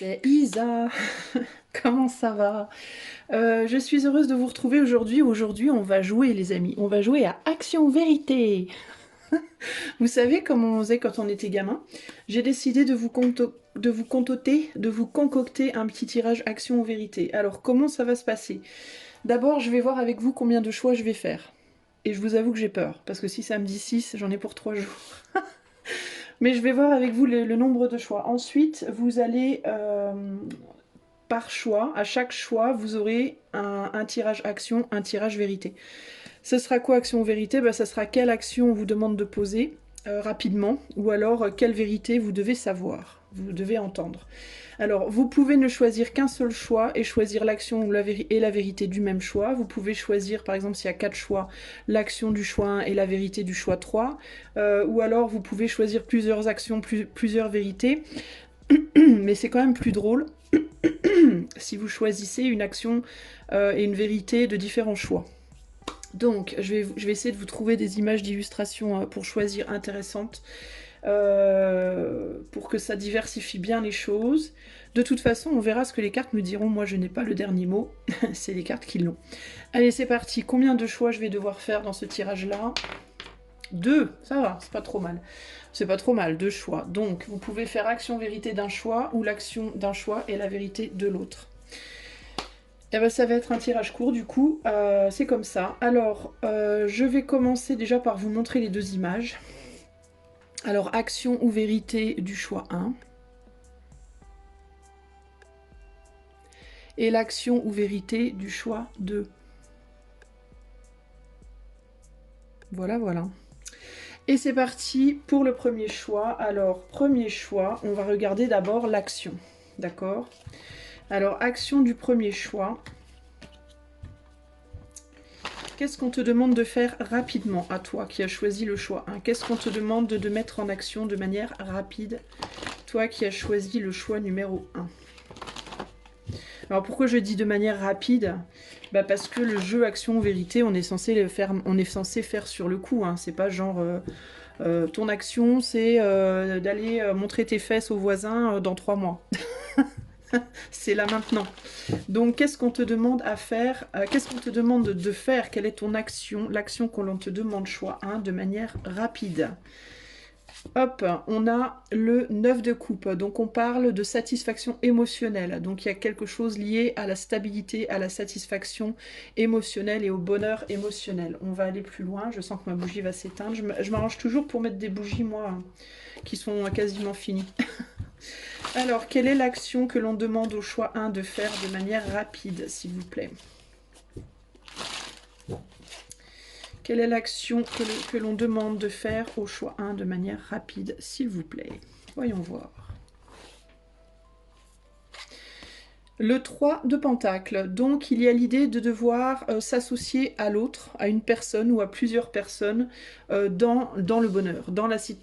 c'est Isa. Comment ça va? Je suis heureuse de vous retrouver aujourd'hui. Aujourd'hui, on va jouer, les amis. On va jouer à Action Vérité. Vous savez comment on faisait quand on était gamin? J'ai décidé de vous concocter un petit tirage Action Vérité. Alors, comment ça va se passer? D'abord, je vais voir avec vous combien de choix je vais faire. Et je vous avoue que j'ai peur, parce que si ça me dit 6, j'en ai pour 3 jours. Mais je vais voir avec vous le nombre de choix. Ensuite, vous allez, par choix, à chaque choix, vous aurez un tirage action, un tirage vérité. Ce sera quoi action vérité? Ça sera quelle action on vous demande de poser rapidement, ou alors quelle vérité vous devez savoir, vous devez entendre. Alors, vous pouvez ne choisir qu'un seul choix et choisir l'action et la vérité du même choix. Vous pouvez choisir, par exemple, s'il y a 4 choix, l'action du choix 1 et la vérité du choix 3. Ou alors, vous pouvez choisir plusieurs actions, plusieurs vérités. Mais c'est quand même plus drôle si vous choisissez une action et une vérité de différents choix. Donc, je vais essayer de vous trouver des images d'illustration pour choisir intéressantes. Pour que ça diversifie bien les choses. De toute façon, on verra ce que les cartes me diront. Moi, je n'ai pas le dernier mot. C'est les cartes qui l'ont. Allez, c'est parti. Combien de choix je vais devoir faire dans ce tirage-là? 2, ça va, c'est pas trop mal. C'est pas trop mal, 2 choix. Donc, vous pouvez faire action-vérité d'un choix ou l'action d'un choix et la vérité de l'autre. Eh ben, ça va être un tirage court, du coup, c'est comme ça. Alors, je vais commencer déjà par vous montrer les deux images. Alors, action ou vérité du choix 1. Et l'action ou vérité du choix 2. Voilà, voilà. Et c'est parti pour le premier choix. Alors, premier choix, on va regarder d'abord l'action. D'accord? Alors, action du premier choix. Qu'est-ce qu'on te demande de faire rapidement à toi qui as choisi le choix 1? Qu'est-ce qu'on te demande de mettre en action de manière rapide, toi qui as choisi le choix numéro 1? Alors pourquoi je dis de manière rapide? Parce que le jeu action-vérité, on est censé faire sur le coup. Hein. C'est pas genre ton action, c'est d'aller montrer tes fesses au voisin dans 3 mois. C'est là maintenant. Donc, qu'est-ce qu'on te demande à faire? Qu'est-ce qu'on te demande de faire? Quelle est ton action? L'action qu'on te demande, choix 1, de manière rapide. Hop, on a le 9 de coupe. Donc, on parle de satisfaction émotionnelle. Donc, il y a quelque chose lié à la stabilité, à la satisfaction émotionnelle et au bonheur émotionnel. On va aller plus loin. Je sens que ma bougie va s'éteindre. Je m'arrange toujours pour mettre des bougies, moi, qui sont quasiment finies. Alors, quelle est l'action que l'on demande au choix 1 de faire de manière rapide, s'il vous plaît? Quelle est l'action que l'on demande de faire au choix 1 de manière rapide, s'il vous plaît? Voyons voir. Le 3 de Pentacle. Donc, il y a l'idée de devoir s'associer à l'autre, à une personne ou à plusieurs personnes dans le bonheur,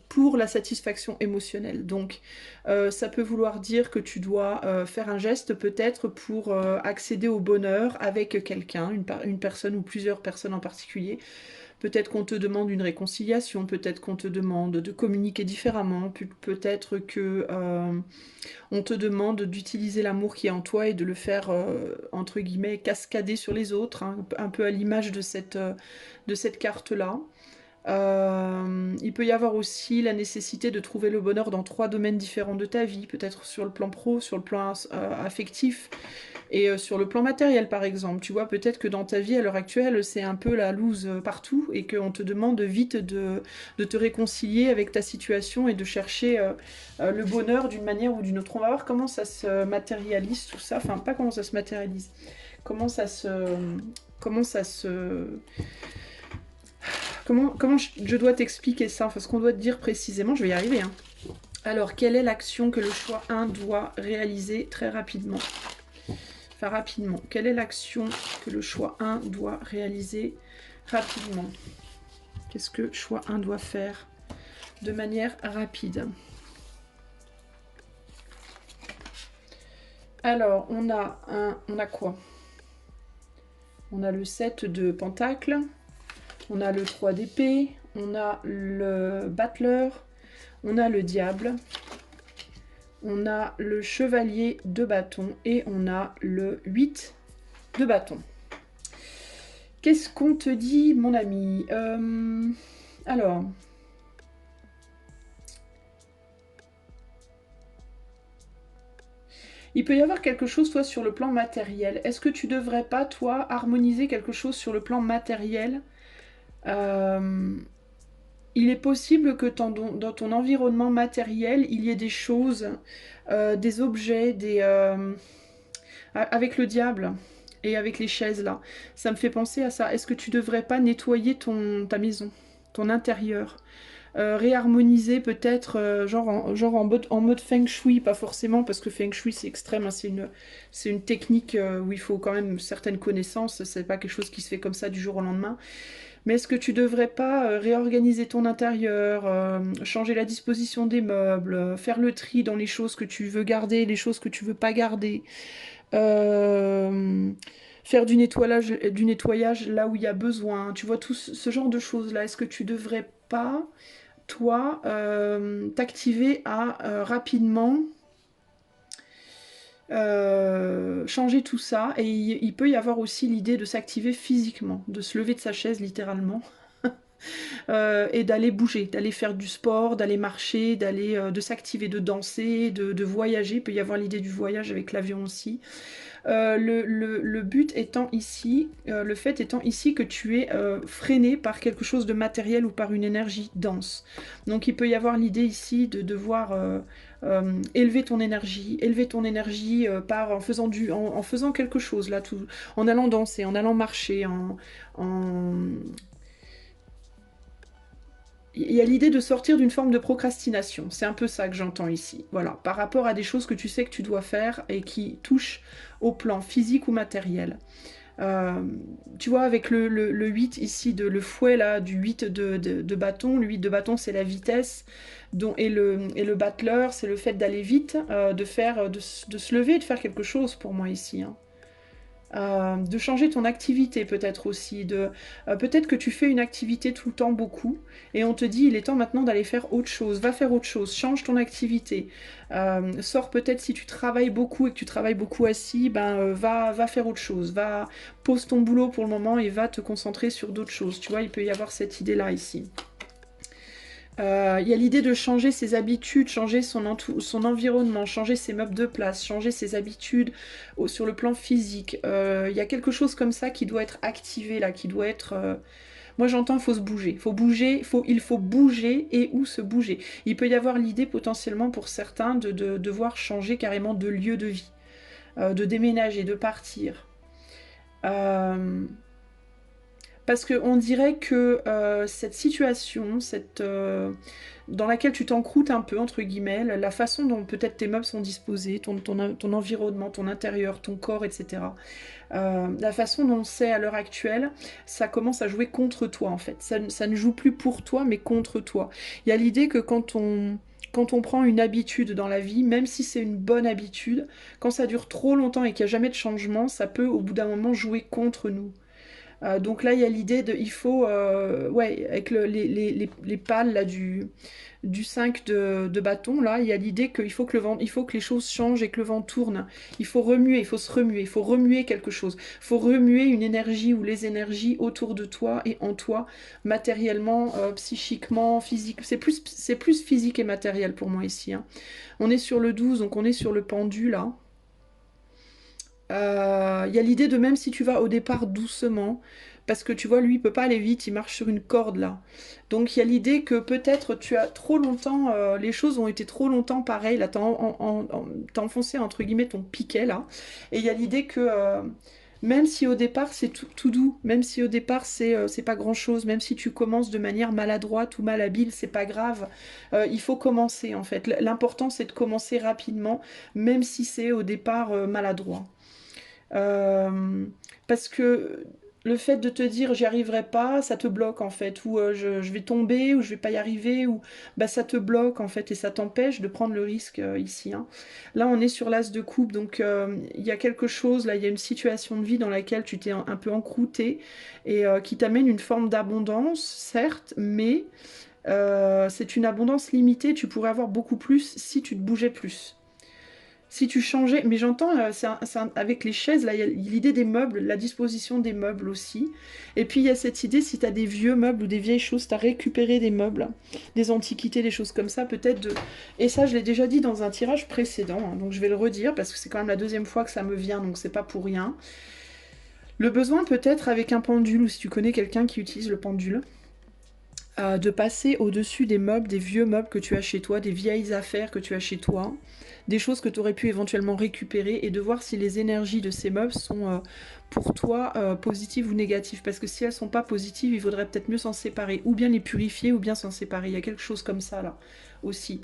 pour la satisfaction émotionnelle. Donc, ça peut vouloir dire que tu dois faire un geste peut-être pour accéder au bonheur avec quelqu'un, une personne ou plusieurs personnes en particulier. Peut-être qu'on te demande une réconciliation, peut-être qu'on te demande de communiquer différemment, peut-être que on te demande d'utiliser l'amour qui est en toi et de le faire, entre guillemets, cascader sur les autres, hein, un peu à l'image de cette carte-là. Il peut y avoir aussi la nécessité de trouver le bonheur dans 3 domaines différents de ta vie, peut-être sur le plan pro, sur le plan affectif, et sur le plan matériel, par exemple. Tu vois, peut-être que dans ta vie, à l'heure actuelle, c'est un peu la loose partout et qu'on te demande vite de te réconcilier avec ta situation et de chercher le bonheur d'une manière ou d'une autre. On va voir comment ça se matérialise, tout ça. Enfin, pas comment ça se matérialise. Comment ça se... Comment je dois t'expliquer ça? Enfin, ce qu'on doit te dire précisément, je vais y arriver. Hein. Alors, quelle est l'action que le choix 1 doit réaliser très rapidement? Enfin, rapidement. Quelle est l'action que le choix 1 doit réaliser rapidement? Qu'est-ce que choix 1 doit faire de manière rapide? Alors, on a quoi? On a le 7 de Pentacle, on a le 3 d'épée, on a le battleur, on a le diable, on a le chevalier de bâton et on a le 8 de bâton. Qu'est-ce qu'on te dit, mon ami? Alors... Il peut y avoir quelque chose, toi, sur le plan matériel. Est-ce que tu devrais pas, toi, harmoniser quelque chose sur le plan matériel? Il est possible que dans ton environnement matériel, il y ait des choses, des objets, avec le diable et avec les chaises là. Ça me fait penser à ça. Est-ce que tu devrais pas nettoyer ta maison, ton intérieur? Réharmoniser peut-être, genre en mode feng shui, pas forcément, parce que feng shui c'est extrême, hein, c'est une technique où il faut quand même certaines connaissances, c'est pas quelque chose qui se fait comme ça du jour au lendemain. Mais est-ce que tu devrais pas réorganiser ton intérieur, changer la disposition des meubles, faire le tri dans les choses que tu veux garder, les choses que tu veux pas garder, euh, faire du nettoyage là où il y a besoin, tu vois, tout ce genre de choses-là. Est-ce que tu devrais pas toi, t'activer à rapidement changer tout ça. Et il peut y avoir aussi l'idée de s'activer physiquement, de se lever de sa chaise littéralement. Et d'aller bouger, d'aller faire du sport, d'aller marcher, de s'activer, de danser, de voyager. Il peut y avoir l'idée du voyage avec l'avion aussi. Le but étant ici, le fait étant ici que tu es freiné par quelque chose de matériel ou par une énergie dense. Donc il peut y avoir l'idée ici de devoir élever ton énergie en faisant quelque chose là, en allant danser, en allant marcher, en, il y a l'idée de sortir d'une forme de procrastination. C'est un peu ça que j'entends ici. Voilà, par rapport à des choses que tu sais que tu dois faire et qui touchent au plan physique ou matériel. Euh, Tu vois, avec le 8 ici, le fouet là, du 8 de bâton, le 8 de bâton c'est la vitesse, et le battleur c'est le fait d'aller vite, de se lever et de faire quelque chose pour moi ici. Hein. De changer ton activité peut-être aussi, peut-être que tu fais une activité tout le temps beaucoup et on te dit il est temps maintenant d'aller faire autre chose, va faire autre chose, change ton activité, sors peut-être si tu travailles beaucoup et que tu travailles beaucoup assis, va faire autre chose, pose ton boulot pour le moment et va te concentrer sur d'autres choses, tu vois, il peut y avoir cette idée là ici. Il y a l'idée de changer ses habitudes, changer son environnement, changer ses meubles de place, changer ses habitudes sur le plan physique. Il y a quelque chose comme ça qui doit être activé là, qui doit être... Moi j'entends, il faut se bouger. Il faut bouger et où se bouger. Il peut y avoir l'idée potentiellement pour certains de devoir changer carrément de lieu de vie, de déménager, de partir. Parce qu'on dirait que cette situation, dans laquelle tu t'encroutes un peu, entre guillemets, la façon dont peut-être tes meubles sont disposés, ton environnement, ton intérieur, ton corps, etc., la façon dont c'est à l'heure actuelle, ça commence à jouer contre toi, en fait. Ça ne joue plus pour toi, mais contre toi. Il y a l'idée que quand on prend une habitude dans la vie, même si c'est une bonne habitude, quand ça dure trop longtemps et qu'il n'y a jamais de changement, ça peut au bout d'un moment jouer contre nous. Donc là, il y a l'idée il faut, ouais, avec les pales là, du 5 de bâton, là, il y a l'idée il faut que les choses changent et que le vent tourne. Il faut remuer, il faut se remuer, il faut remuer quelque chose. Il faut remuer une énergie ou les énergies autour de toi et en toi, matériellement, psychiquement, physique. C'est plus physique et matériel pour moi ici. Hein. On est sur le 12, donc on est sur le pendu, là. Y a l'idée de même si tu vas au départ doucement, parce que tu vois, lui, il peut pas aller vite, il marche sur une corde là. Donc il y a l'idée que peut-être tu as trop longtemps, les choses ont été trop longtemps pareilles, là, t'as enfoncé entre guillemets ton piquet là. Et il y a l'idée que même si au départ c'est tout doux, même si au départ c'est pas grand-chose, même si tu commences de manière maladroite ou malhabile, c'est pas grave. Il faut commencer en fait. L'important c'est de commencer rapidement, même si c'est au départ maladroit. Euh, Parce que le fait de te dire j'y arriverai pas, ça te bloque en fait, ou je vais tomber, ou je vais pas y arriver, ou bah ça te bloque en fait et ça t'empêche de prendre le risque ici. Hein. Là on est sur l'as de coupe, donc il y a quelque chose, là il y a une situation de vie dans laquelle tu t'es un peu encrouté et qui t'amène une forme d'abondance, certes, mais c'est une abondance limitée, tu pourrais avoir beaucoup plus si tu te bougeais plus. Si tu changeais, mais j'entends, avec les chaises, là, il y a l'idée des meubles, la disposition des meubles aussi. Et puis il y a cette idée, si tu as des vieux meubles ou des vieilles choses, tu as récupéré des meubles, des antiquités, des choses comme ça, peut-être de... Et ça, je l'ai déjà dit dans un tirage précédent, hein, donc je vais le redire, parce que c'est quand même la deuxième fois que ça me vient, donc c'est pas pour rien. Le besoin peut-être avec un pendule, ou si tu connais quelqu'un qui utilise le pendule, de passer au-dessus des meubles, des vieux meubles que tu as chez toi, des vieilles affaires que tu as chez toi, des choses que tu aurais pu éventuellement récupérer et de voir si les énergies de ces meubles sont pour toi positives ou négatives. Parce que si elles sont pas positives, il faudrait peut-être mieux s'en séparer, ou bien les purifier, ou bien s'en séparer. Il y a quelque chose comme ça là aussi.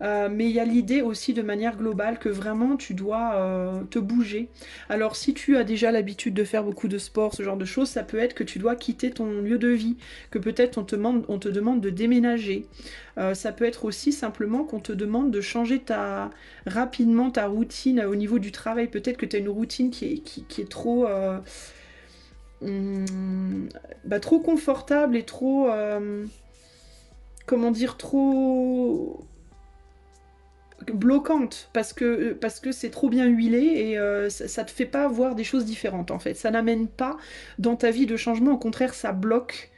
Mais il y a l'idée aussi de manière globale que vraiment tu dois te bouger. Alors si tu as déjà l'habitude de faire beaucoup de sport, ce genre de choses, ça peut être que tu dois quitter ton lieu de vie, que peut-être on te demande de déménager. Ça peut être aussi simplement qu'on te demande de changer rapidement ta routine au niveau du travail. Peut-être que tu as une routine qui est trop... trop confortable et trop... comment dire, trop bloquante parce que c'est trop bien huilé et ça te fait pas voir des choses différentes en fait. Ça n'amène pas dans ta vie de changement, au contraire ça bloque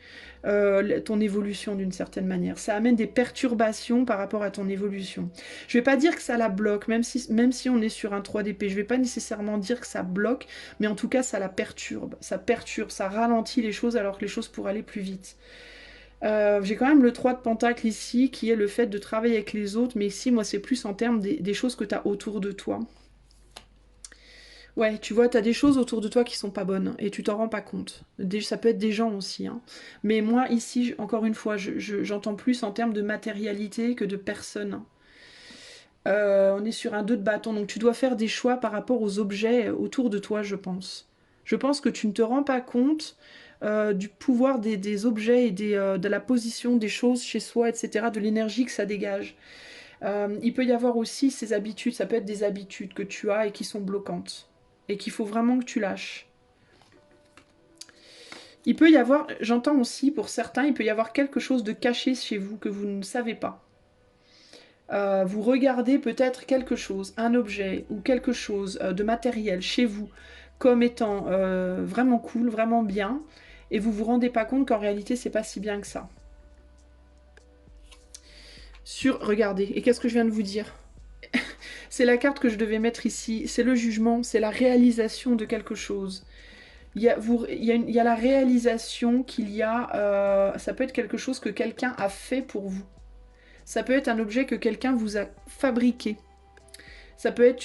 ton évolution d'une certaine manière. Ça amène des perturbations par rapport à ton évolution. Je vais pas dire que ça la bloque, même si on est sur un 3DP, je vais pas nécessairement dire que ça bloque, mais en tout cas ça la perturbe, ça ralentit les choses alors que les choses pourraient aller plus vite. J'ai quand même le 3 de pentacle ici, qui est le fait de travailler avec les autres, mais ici, moi, c'est plus en termes des choses que tu as autour de toi. Ouais, tu vois, tu as des choses autour de toi qui sont pas bonnes, et tu t'en rends pas compte. Ça peut être des gens aussi, hein. Mais moi, ici, encore une fois, j'entends plus en termes de matérialité que de personnes. On est sur un 2 de bâton, donc tu dois faire des choix par rapport aux objets autour de toi, je pense. Je pense que tu ne te rends pas compte du pouvoir des objets et de la position des choses chez soi, etc., de l'énergie que ça dégage. Il peut y avoir aussi ces habitudes, ça peut être des habitudes que tu as et qui sont bloquantes, et qu'il faut vraiment que tu lâches. Il peut y avoir, j'entends aussi pour certains, il peut y avoir quelque chose de caché chez vous que vous ne savez pas. Vous regardez peut-être quelque chose, un objet ou quelque chose de matériel chez vous comme étant vraiment cool, vraiment bien, et vous vous rendez pas compte qu'en réalité c'est pas si bien que ça. Regardez, et qu'est-ce que je viens de vous dire? C'est la carte que je devais mettre ici, c'est le jugement, c'est la réalisation de quelque chose. Il y a la réalisation qu'il y a, ça peut être quelque chose que quelqu'un a fait pour vous. Ça peut être un objet que quelqu'un vous a fabriqué. Ça peut être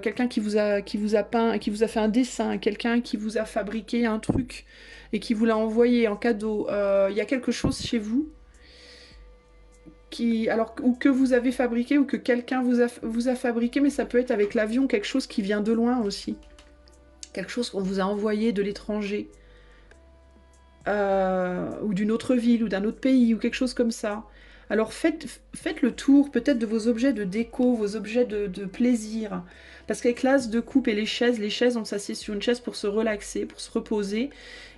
quelqu'un qui vous a peint, qui vous a fait un dessin, quelqu'un qui vous a fabriqué un truc et qui vous l'a envoyé en cadeau. Il y a quelque chose chez vous ou que vous avez fabriqué ou que quelqu'un vous a fabriqué, mais ça peut être avec l'avion quelque chose qui vient de loin aussi. Quelque chose qu'on vous a envoyé de l'étranger. Ou d'une autre ville ou d'un autre pays ou quelque chose comme ça. Alors faites le tour peut-être de vos objets de déco, vos objets de plaisir. Parce qu'avec l'as de coupe et les chaises, on s'assied sur une chaise pour se relaxer, pour se reposer.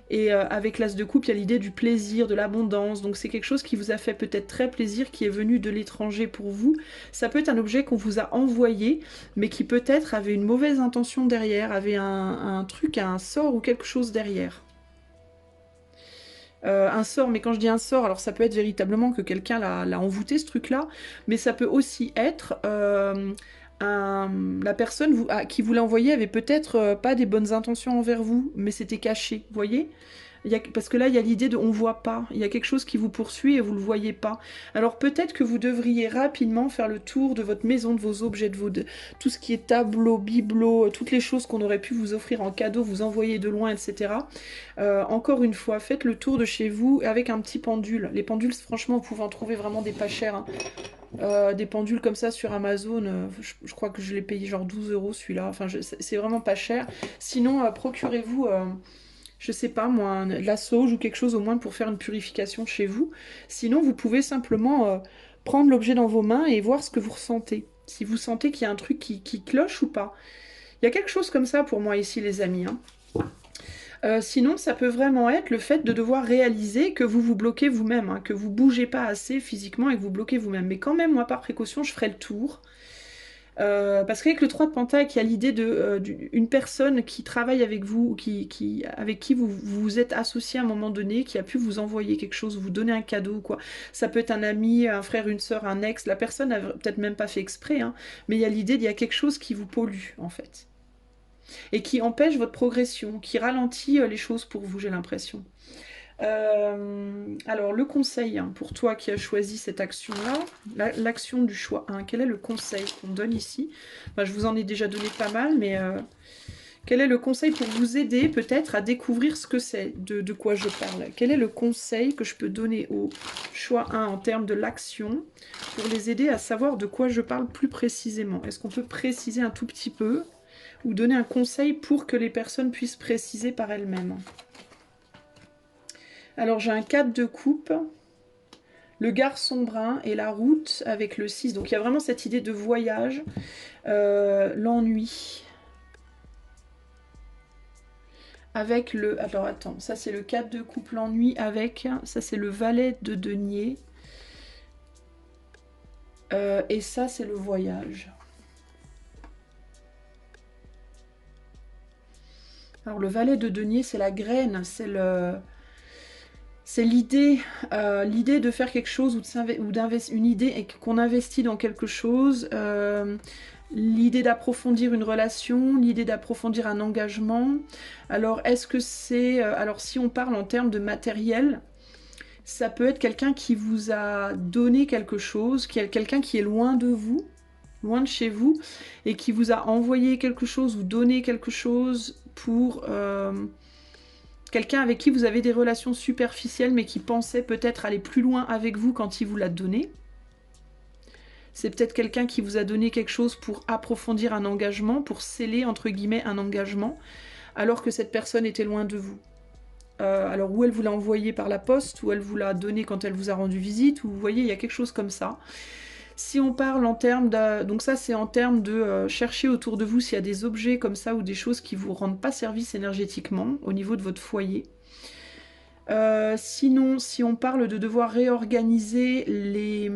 Et avec l'as de coupe, il y a l'idée du plaisir, de l'abondance. Donc c'est quelque chose qui vous a fait peut-être très plaisir, qui est venu de l'étranger pour vous. Ça peut être un objet qu'on vous a envoyé, mais qui peut-être avait une mauvaise intention derrière, avait un truc, un sort ou quelque chose derrière. Un sort, mais quand je dis un sort, alors ça peut être véritablement que quelqu'un l'a envoûté ce truc-là, mais ça peut aussi être la personne qui vous l'a envoyé avait peut-être pas des bonnes intentions envers vous, mais c'était caché, vous voyez? Parce que là, il y a l'idée de on voit pas. Il y a quelque chose qui vous poursuit et vous le voyez pas. Alors peut-être que vous devriez rapidement faire le tour de votre maison, de vos objets, tout ce qui est tableau, bibelot, toutes les choses qu'on aurait pu vous offrir en cadeau, vous envoyer de loin, etc. Encore une fois, faites le tour de chez vous avec un petit pendule. Les pendules, franchement, vous pouvez en trouver vraiment des pas chers, hein. Des pendules comme ça sur Amazon, je crois que je l'ai payé genre 12 € celui-là. Enfin, c'est vraiment pas cher. Sinon, procurez-vous... je sais pas moi, la sauge ou quelque chose au moins pour faire une purification chez vous. Sinon, vous pouvez simplement prendre l'objet dans vos mains et voir ce que vous ressentez. Si vous sentez qu'il y a un truc qui cloche ou pas. Il y a quelque chose comme ça pour moi ici, les amis, hein. Sinon, ça peut vraiment être le fait de devoir réaliser que vous vous bloquez vous-même, hein, que vous bougez pas assez physiquement et que vous bloquez vous-même. Mais quand même, moi, par précaution, je ferai le tour. Parce qu'avec le 3 de Pentacle, il y a l'idée d'une personne qui travaille avec vous, ou avec qui vous vous êtes associé à un moment donné, qui a pu vous envoyer quelque chose, vous donner un cadeau, quoi. Ça peut être un ami, un frère, une sœur, un ex. La personne n'a peut-être même pas fait exprès, hein, mais il y a l'idée qu'il y a quelque chose qui vous pollue, en fait. Et qui empêche votre progression, qui ralentit les choses pour vous, j'ai l'impression. Alors, le conseil, hein, pour toi qui as choisi cette action-là, l'action du choix 1, quel est le conseil qu'on donne ici? Enfin, je vous en ai déjà donné pas mal, mais quel est le conseil pour vous aider peut-être à découvrir ce que c'est, de quoi je parle? Quel est le conseil que je peux donner au choix 1 en termes de l'action pour les aider à savoir de quoi je parle plus précisément? Est-ce qu'on peut préciser un tout petit peu ou donner un conseil pour que les personnes puissent préciser par elles-mêmes? Alors j'ai un 4 de coupe, le garçon brun et la route avec le 6. Donc il y a vraiment cette idée de voyage, l'ennui. Avec le... Alors attends, ça c'est le 4 de coupe, l'ennui avec... Ça c'est le valet de denier. Et ça c'est le voyage. Alors le valet de denier c'est la graine, c'est le... C'est l'idée de faire quelque chose ou d'investir une idée et qu'on investit dans quelque chose, l'idée d'approfondir une relation, l'idée d'approfondir un engagement. Alors est-ce que c'est... alors si on parle en termes de matériel, ça peut être quelqu'un qui vous a donné quelque chose, quelqu'un qui est loin de vous, loin de chez vous, et qui vous a envoyé quelque chose ou donné quelque chose pour... quelqu'un avec qui vous avez des relations superficielles mais qui pensait peut-être aller plus loin avec vous quand il vous l'a donné. C'est peut-être quelqu'un qui vous a donné quelque chose pour approfondir un engagement, pour sceller entre guillemets un engagement, alors que cette personne était loin de vous. Alors où elle vous l'a envoyé par la poste, ou elle vous l'a donné quand elle vous a rendu visite, ou vous voyez, il y a quelque chose comme ça. Si on parle en termes de... Donc ça, c'est en termes de chercher autour de vous s'il y a des objets comme ça ou des choses qui ne vous rendent pas service énergétiquement au niveau de votre foyer. Sinon, si on parle de devoir réorganiser les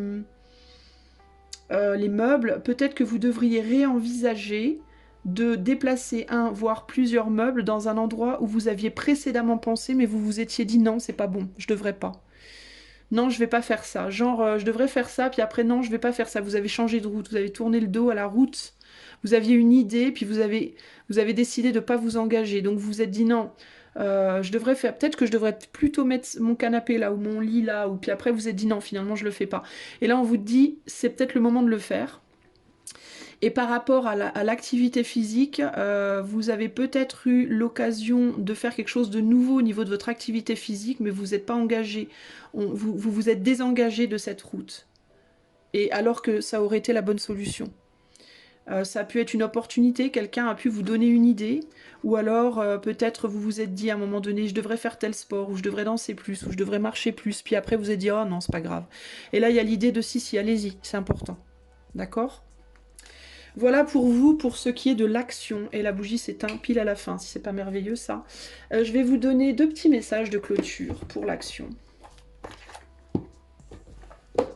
meubles, peut-être que vous devriez réenvisager de déplacer un, voire plusieurs meubles dans un endroit où vous aviez précédemment pensé, mais vous vous étiez dit non, c'est pas bon, je devrais pas. Non, je vais pas faire ça. Genre, je devrais faire ça, puis après, non, je vais pas faire ça. Vous avez changé de route, vous avez tourné le dos à la route. Vous aviez une idée, puis vous avez décidé de ne pas vous engager. Donc vous vous êtes dit non, je devrais faire... Peut-être que je devrais plutôt mettre mon canapé là, ou mon lit là, ou puis après vous vous êtes dit non, finalement, je le fais pas. Et là, on vous dit, c'est peut-être le moment de le faire. Et par rapport à l'activité physique, vous avez peut-être eu l'occasion de faire quelque chose de nouveau au niveau de votre activité physique, mais vous n'êtes pas engagé. Vous vous êtes désengagé de cette route. Et alors que ça aurait été la bonne solution. Ça a pu être une opportunité, quelqu'un a pu vous donner une idée, ou alors peut-être vous vous êtes dit à un moment donné, je devrais faire tel sport, ou je devrais danser plus, ou je devrais marcher plus, puis après vous vous êtes dit, oh non, c'est pas grave. Et là, il y a l'idée de si, allez-y, c'est important. D'accord ? Voilà pour vous, pour ce qui est de l'action. Et la bougie s'éteint pile à la fin, si c'est pas merveilleux ça. Je vais vous donner 2 petits messages de clôture pour l'action.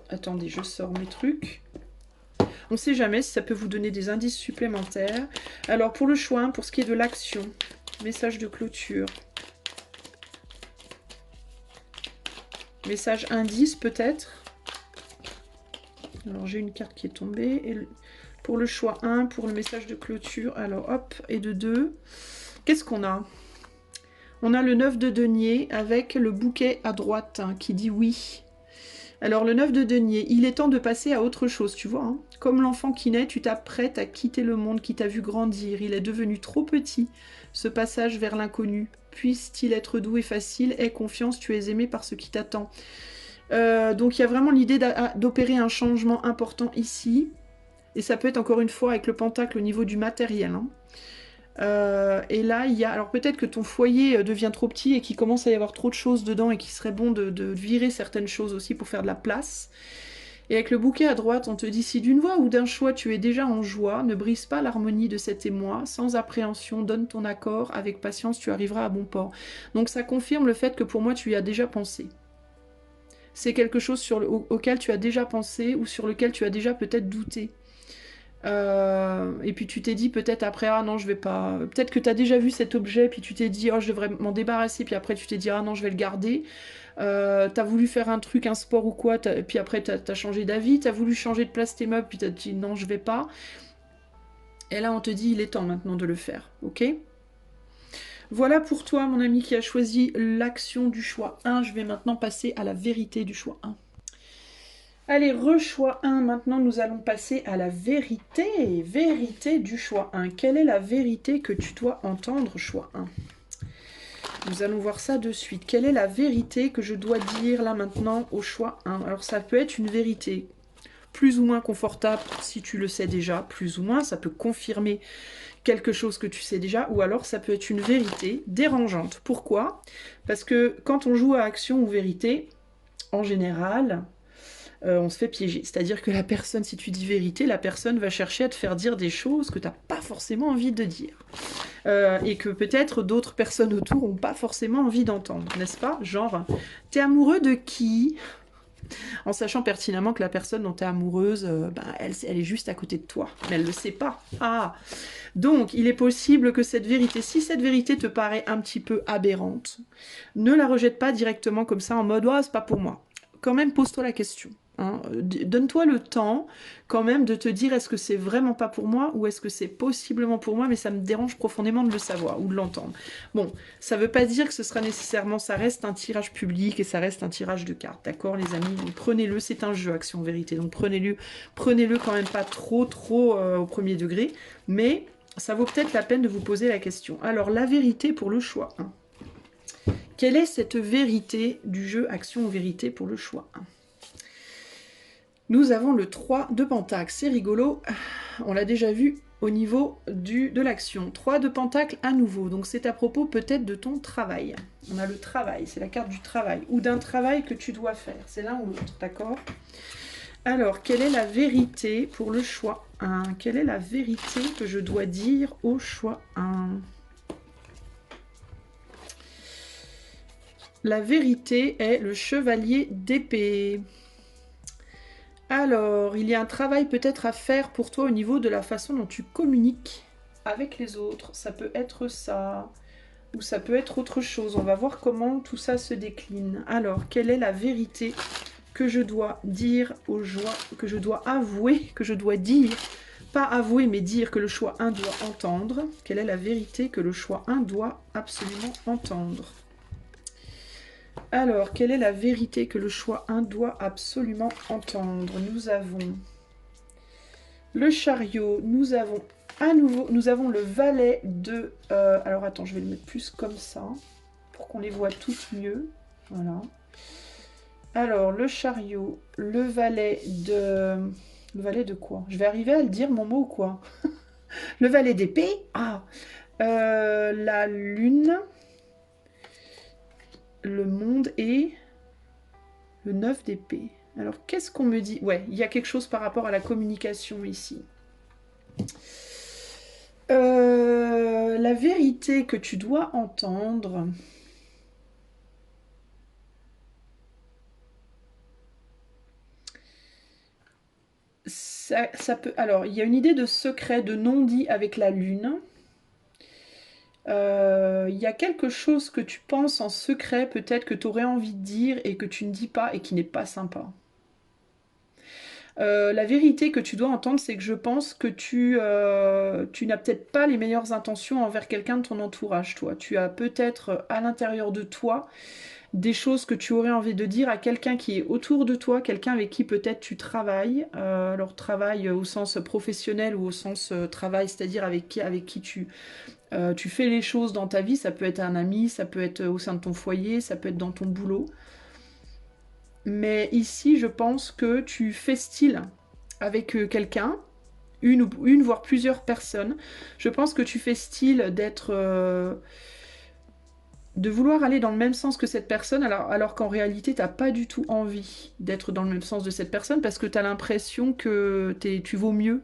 Attendez, je sors mes trucs. On ne sait jamais si ça peut vous donner des indices supplémentaires. Alors pour le choix, pour ce qui est de l'action, message de clôture. Message indice peut-être. Alors j'ai une carte qui est tombée. Et pour le choix 1, pour le message de clôture, alors hop, et de 2. Qu'est-ce qu'on a? On a le 9 de denier avec le bouquet à droite hein, qui dit oui. Alors le 9 de denier, il est temps de passer à autre chose, tu vois. Hein. Comme l'enfant qui naît, tu t'apprêtes à quitter le monde qui t'a vu grandir. Il est devenu trop petit, ce passage vers l'inconnu. Puisse-t-il être doux et facile? Aie confiance, tu es aimé par ce qui t'attend. Donc il y a vraiment l'idée d'opérer un changement important ici. Et ça peut être encore une fois avec le pentacle au niveau du matériel. Hein. Et là, il y a... Alors peut-être que ton foyer devient trop petit et qu'il commence à y avoir trop de choses dedans et qu'il serait bon de virer certaines choses aussi pour faire de la place. Et avec le bouquet à droite, on te dit si d'une voix ou d'un choix tu es déjà en joie, ne brise pas l'harmonie de cet émoi, sans appréhension, donne ton accord, avec patience tu arriveras à bon port. Donc ça confirme le fait que pour moi tu y as déjà pensé. C'est quelque chose auquel tu as déjà pensé ou sur lequel tu as déjà peut-être douté. Et puis tu t'es dit peut-être après, ah non, je vais pas. Peut-être que tu as déjà vu cet objet, puis tu t'es dit, oh, je devrais m'en débarrasser, puis après tu t'es dit, ah non, je vais le garder. T'as voulu faire un truc, un sport ou quoi, puis après t'as changé d'avis, t'as voulu changer de place tes meubles, puis t'as dit, non, je vais pas. Et là, on te dit, il est temps maintenant de le faire, ok? Voilà pour toi, mon ami qui a choisi l'action du choix 1. Je vais maintenant passer à la vérité du choix 1. Allez, re-choix 1, maintenant nous allons passer à la vérité. Vérité du choix 1. Quelle est la vérité que tu dois entendre, choix 1? Nous allons voir ça de suite. Quelle est la vérité que je dois dire là maintenant au choix 1? Alors ça peut être une vérité plus ou moins confortable si tu le sais déjà, plus ou moins, ça peut confirmer quelque chose que tu sais déjà, ou alors ça peut être une vérité dérangeante. Pourquoi? Parce que quand on joue à action ou vérité, en général, on se fait piéger. C'est-à-dire que la personne, si tu dis vérité, la personne va chercher à te faire dire des choses que tu n'as pas forcément envie de dire. Et que peut-être d'autres personnes autour n'ont pas forcément envie d'entendre, n'est-ce pas? Genre, t'es amoureux de qui? En sachant pertinemment que la personne dont tu es amoureuse, elle est juste à côté de toi, mais elle ne le sait pas. Ah. Donc, il est possible que cette vérité, si cette vérité te paraît un petit peu aberrante, ne la rejette pas directement comme ça en mode « oh, c'est pas pour moi ». Quand même, pose-toi la question. Hein. Donne-toi le temps quand même de te dire est-ce que c'est vraiment pas pour moi ou est-ce que c'est possiblement pour moi mais ça me dérange profondément de le savoir ou de l'entendre. Bon, ça veut pas dire que ce sera nécessairement, ça reste un tirage public et ça reste un tirage de cartes, d'accord les amis? Donc prenez-le, c'est un jeu Action Vérité, donc prenez-le quand même pas trop au premier degré, mais ça vaut peut-être la peine de vous poser la question. Alors la vérité pour le choix 1. Quelle est cette vérité du jeu Action Vérité pour le choix 1? Nous avons le 3 de Pentacle, c'est rigolo, on l'a déjà vu au niveau de l'action. 3 de Pentacle à nouveau, donc c'est à propos peut-être de ton travail. On a le travail, c'est la carte du travail, ou d'un travail que tu dois faire, c'est l'un ou l'autre, d'accord? Alors, quelle est la vérité pour le choix 1? Quelle est la vérité que je dois dire au choix 1? La vérité est le chevalier d'épée. Alors, il y a un travail peut-être à faire pour toi au niveau de la façon dont tu communiques avec les autres. Ça peut être ça, ou ça peut être autre chose. On va voir comment tout ça se décline. Alors, quelle est la vérité que je dois dire aux joies, que je dois avouer, que je dois dire, pas avouer, mais dire que le choix 1 doit entendre. Quelle est la vérité que le choix 1 doit absolument entendre? Alors, quelle est la vérité que le choix 1 doit absolument entendre? Nous avons le chariot, nous avons à nouveau, nous avons le valet de... alors attends, je vais le mettre plus comme ça, pour qu'on les voit toutes mieux. Voilà. Alors, le chariot, le valet de... Le valet de quoi? Je vais arriver à le dire, mon mot, ou quoi? Le valet d'épée. Ah, la lune, le monde et le 9 d'épée. Alors, qu'est-ce qu'on me dit? Ouais, il y a quelque chose par rapport à la communication ici. La vérité que tu dois entendre... Ça peut... Alors, il y a une idée de secret, de non-dit avec la lune. Il y a quelque chose que tu penses en secret, peut-être que tu aurais envie de dire et que tu ne dis pas et qui n'est pas sympa. La vérité que tu dois entendre, c'est que je pense que tu n'as peut-être pas les meilleures intentions envers quelqu'un de ton entourage, toi. Tu as peut-être à l'intérieur de toi des choses que tu aurais envie de dire à quelqu'un qui est autour de toi, quelqu'un avec qui peut-être tu travailles, alors travail au sens professionnel ou au sens travail, c'est-à-dire avec qui tu fais les choses dans ta vie, ça peut être un ami, ça peut être au sein de ton foyer, ça peut être dans ton boulot. Mais ici, je pense que tu fais style avec quelqu'un, une voire plusieurs personnes. Je pense que tu fais style d'être... de vouloir aller dans le même sens que cette personne, alors qu'en réalité, tu n'as pas du tout envie d'être dans le même sens de cette personne parce que tu as l'impression que tu vaux mieux.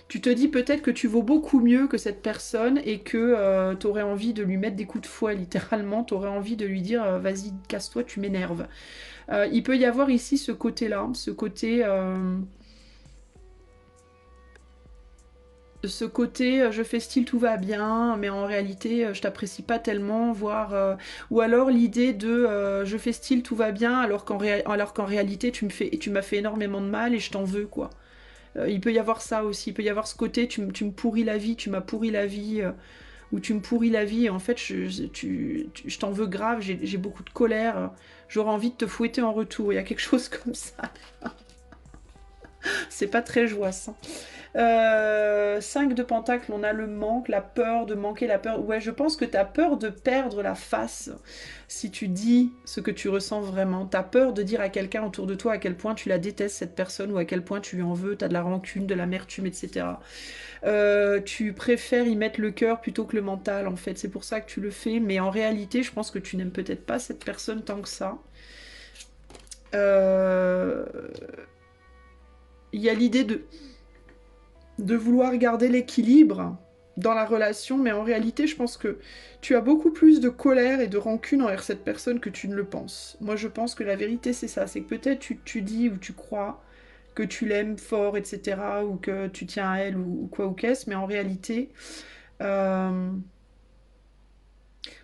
Tu te dis peut-être que tu vaux beaucoup mieux que cette personne et que tu aurais envie de lui mettre des coups de fouet, littéralement. Tu aurais envie de lui dire vas-y, casse-toi, tu m'énerves. Il peut y avoir ici ce côté-là, ce côté ce côté je fais style tout va bien, mais en réalité je t'apprécie pas tellement, voire ou alors l'idée de je fais style tout va bien alors qu'en réalité tu m'as fait énormément de mal et je t'en veux quoi. Il peut y avoir ça aussi, il peut y avoir ce côté tu me pourris la vie, tu m'as pourri la vie, ou tu me pourris la vie et en fait je t'en veux grave, j'ai beaucoup de colère, j'aurais envie de te fouetter en retour, il y a quelque chose comme ça. C'est pas très joyeux ça. 5 de pentacle, on a le manque, la peur de manquer, la peur... Ouais, je pense que t'as peur de perdre la face si tu dis ce que tu ressens vraiment. T'as peur de dire à quelqu'un autour de toi à quel point tu la détestes cette personne ou à quel point tu lui en veux, t'as de la rancune, de l'amertume, etc. Tu préfères y mettre le cœur plutôt que le mental en fait. C'est pour ça que tu le fais, mais en réalité, je pense que tu n'aimes peut-être pas cette personne tant que ça. Il y a l'idée de vouloir garder l'équilibre dans la relation, mais en réalité, je pense que tu as beaucoup plus de colère et de rancune envers cette personne que tu ne le penses. Moi, je pense que la vérité, c'est ça. C'est que peut-être tu dis ou tu crois que tu l'aimes fort, etc., ou que tu tiens à elle, ou quoi ou qu'est-ce, mais en réalité, euh,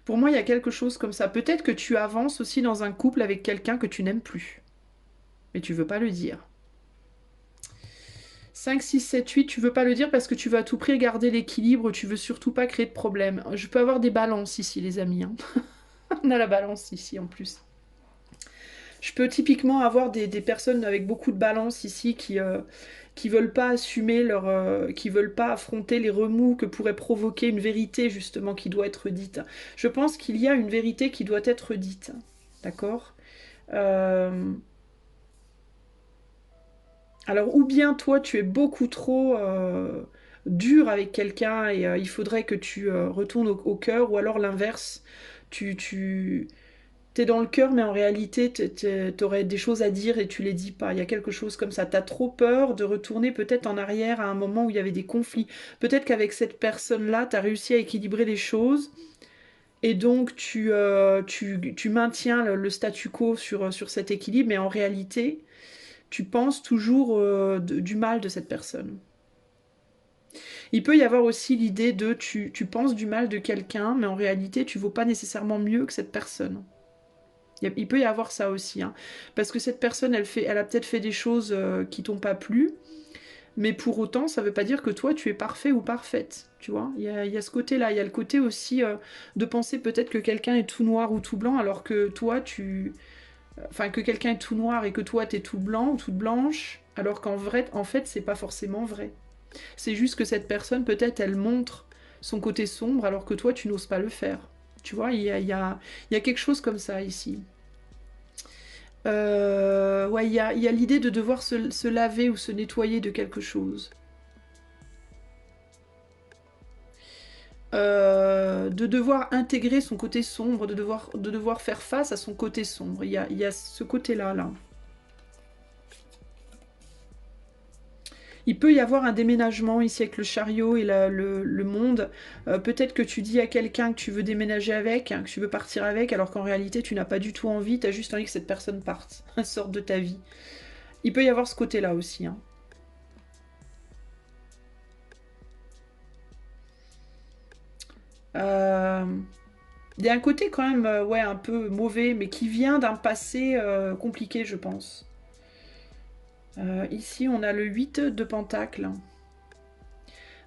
pour moi, il y a quelque chose comme ça. Peut-être que tu avances aussi dans un couple avec quelqu'un que tu n'aimes plus, mais tu veux pas le dire. 5, 6, 7, 8, tu veux pas le dire parce que tu veux à tout prix garder l'équilibre, tu veux surtout pas créer de problème. Je peux avoir des balances ici, les amis. Hein. On a la balance ici en plus. Je peux typiquement avoir des personnes avec beaucoup de balance ici qui veulent pas assumer qui veulent pas affronter les remous que pourrait provoquer une vérité justement qui doit être dite. Je pense qu'il y a une vérité qui doit être dite, d'accord. Alors, ou bien toi, tu es beaucoup trop dur avec quelqu'un et il faudrait que tu retournes au cœur, ou alors l'inverse, tu t'es dans le cœur, mais en réalité, t'aurais des choses à dire et tu les dis pas. Il y a quelque chose comme ça. T'as trop peur de retourner peut-être en arrière à un moment où il y avait des conflits. Peut-être qu'avec cette personne-là, t'as réussi à équilibrer les choses. Et donc, tu maintiens le statu quo sur cet équilibre, mais en réalité, tu penses toujours du mal de cette personne. Il peut y avoir aussi l'idée de tu penses du mal de quelqu'un, mais en réalité, tu vaux pas nécessairement mieux que cette personne. Il peut y avoir ça aussi, hein. Parce que cette personne, elle a peut-être fait des choses qui t'ont pas plu, mais pour autant, ça veut pas dire que toi, tu es parfait ou parfaite. Tu vois, il y a ce côté-là. Il y a le côté aussi de penser peut-être que quelqu'un est tout noir ou tout blanc, alors que toi, enfin, que quelqu'un est tout noir et que toi, t'es tout blanc ou toute blanche, alors qu'en vrai, en fait, c'est pas forcément vrai. C'est juste que cette personne, peut-être, elle montre son côté sombre, alors que toi, tu n'oses pas le faire. Tu vois, il y a quelque chose comme ça ici. Ouais, il y a l'idée de devoir se laver ou se nettoyer de quelque chose. De devoir intégrer son côté sombre, de devoir faire face à son côté sombre. Il y a ce côté-là, là. Il peut y avoir un déménagement ici avec le chariot et le monde. Peut-être que tu dis à quelqu'un que tu veux déménager avec, hein, que tu veux partir avec, alors qu'en réalité tu n'as pas du tout envie, tu as juste envie que cette personne parte, sorte de ta vie. Il peut y avoir ce côté-là aussi. Hein. Il y a un côté quand même ouais, un peu mauvais, mais qui vient d'un passé compliqué, je pense. Ici, on a le 8 de pentacle.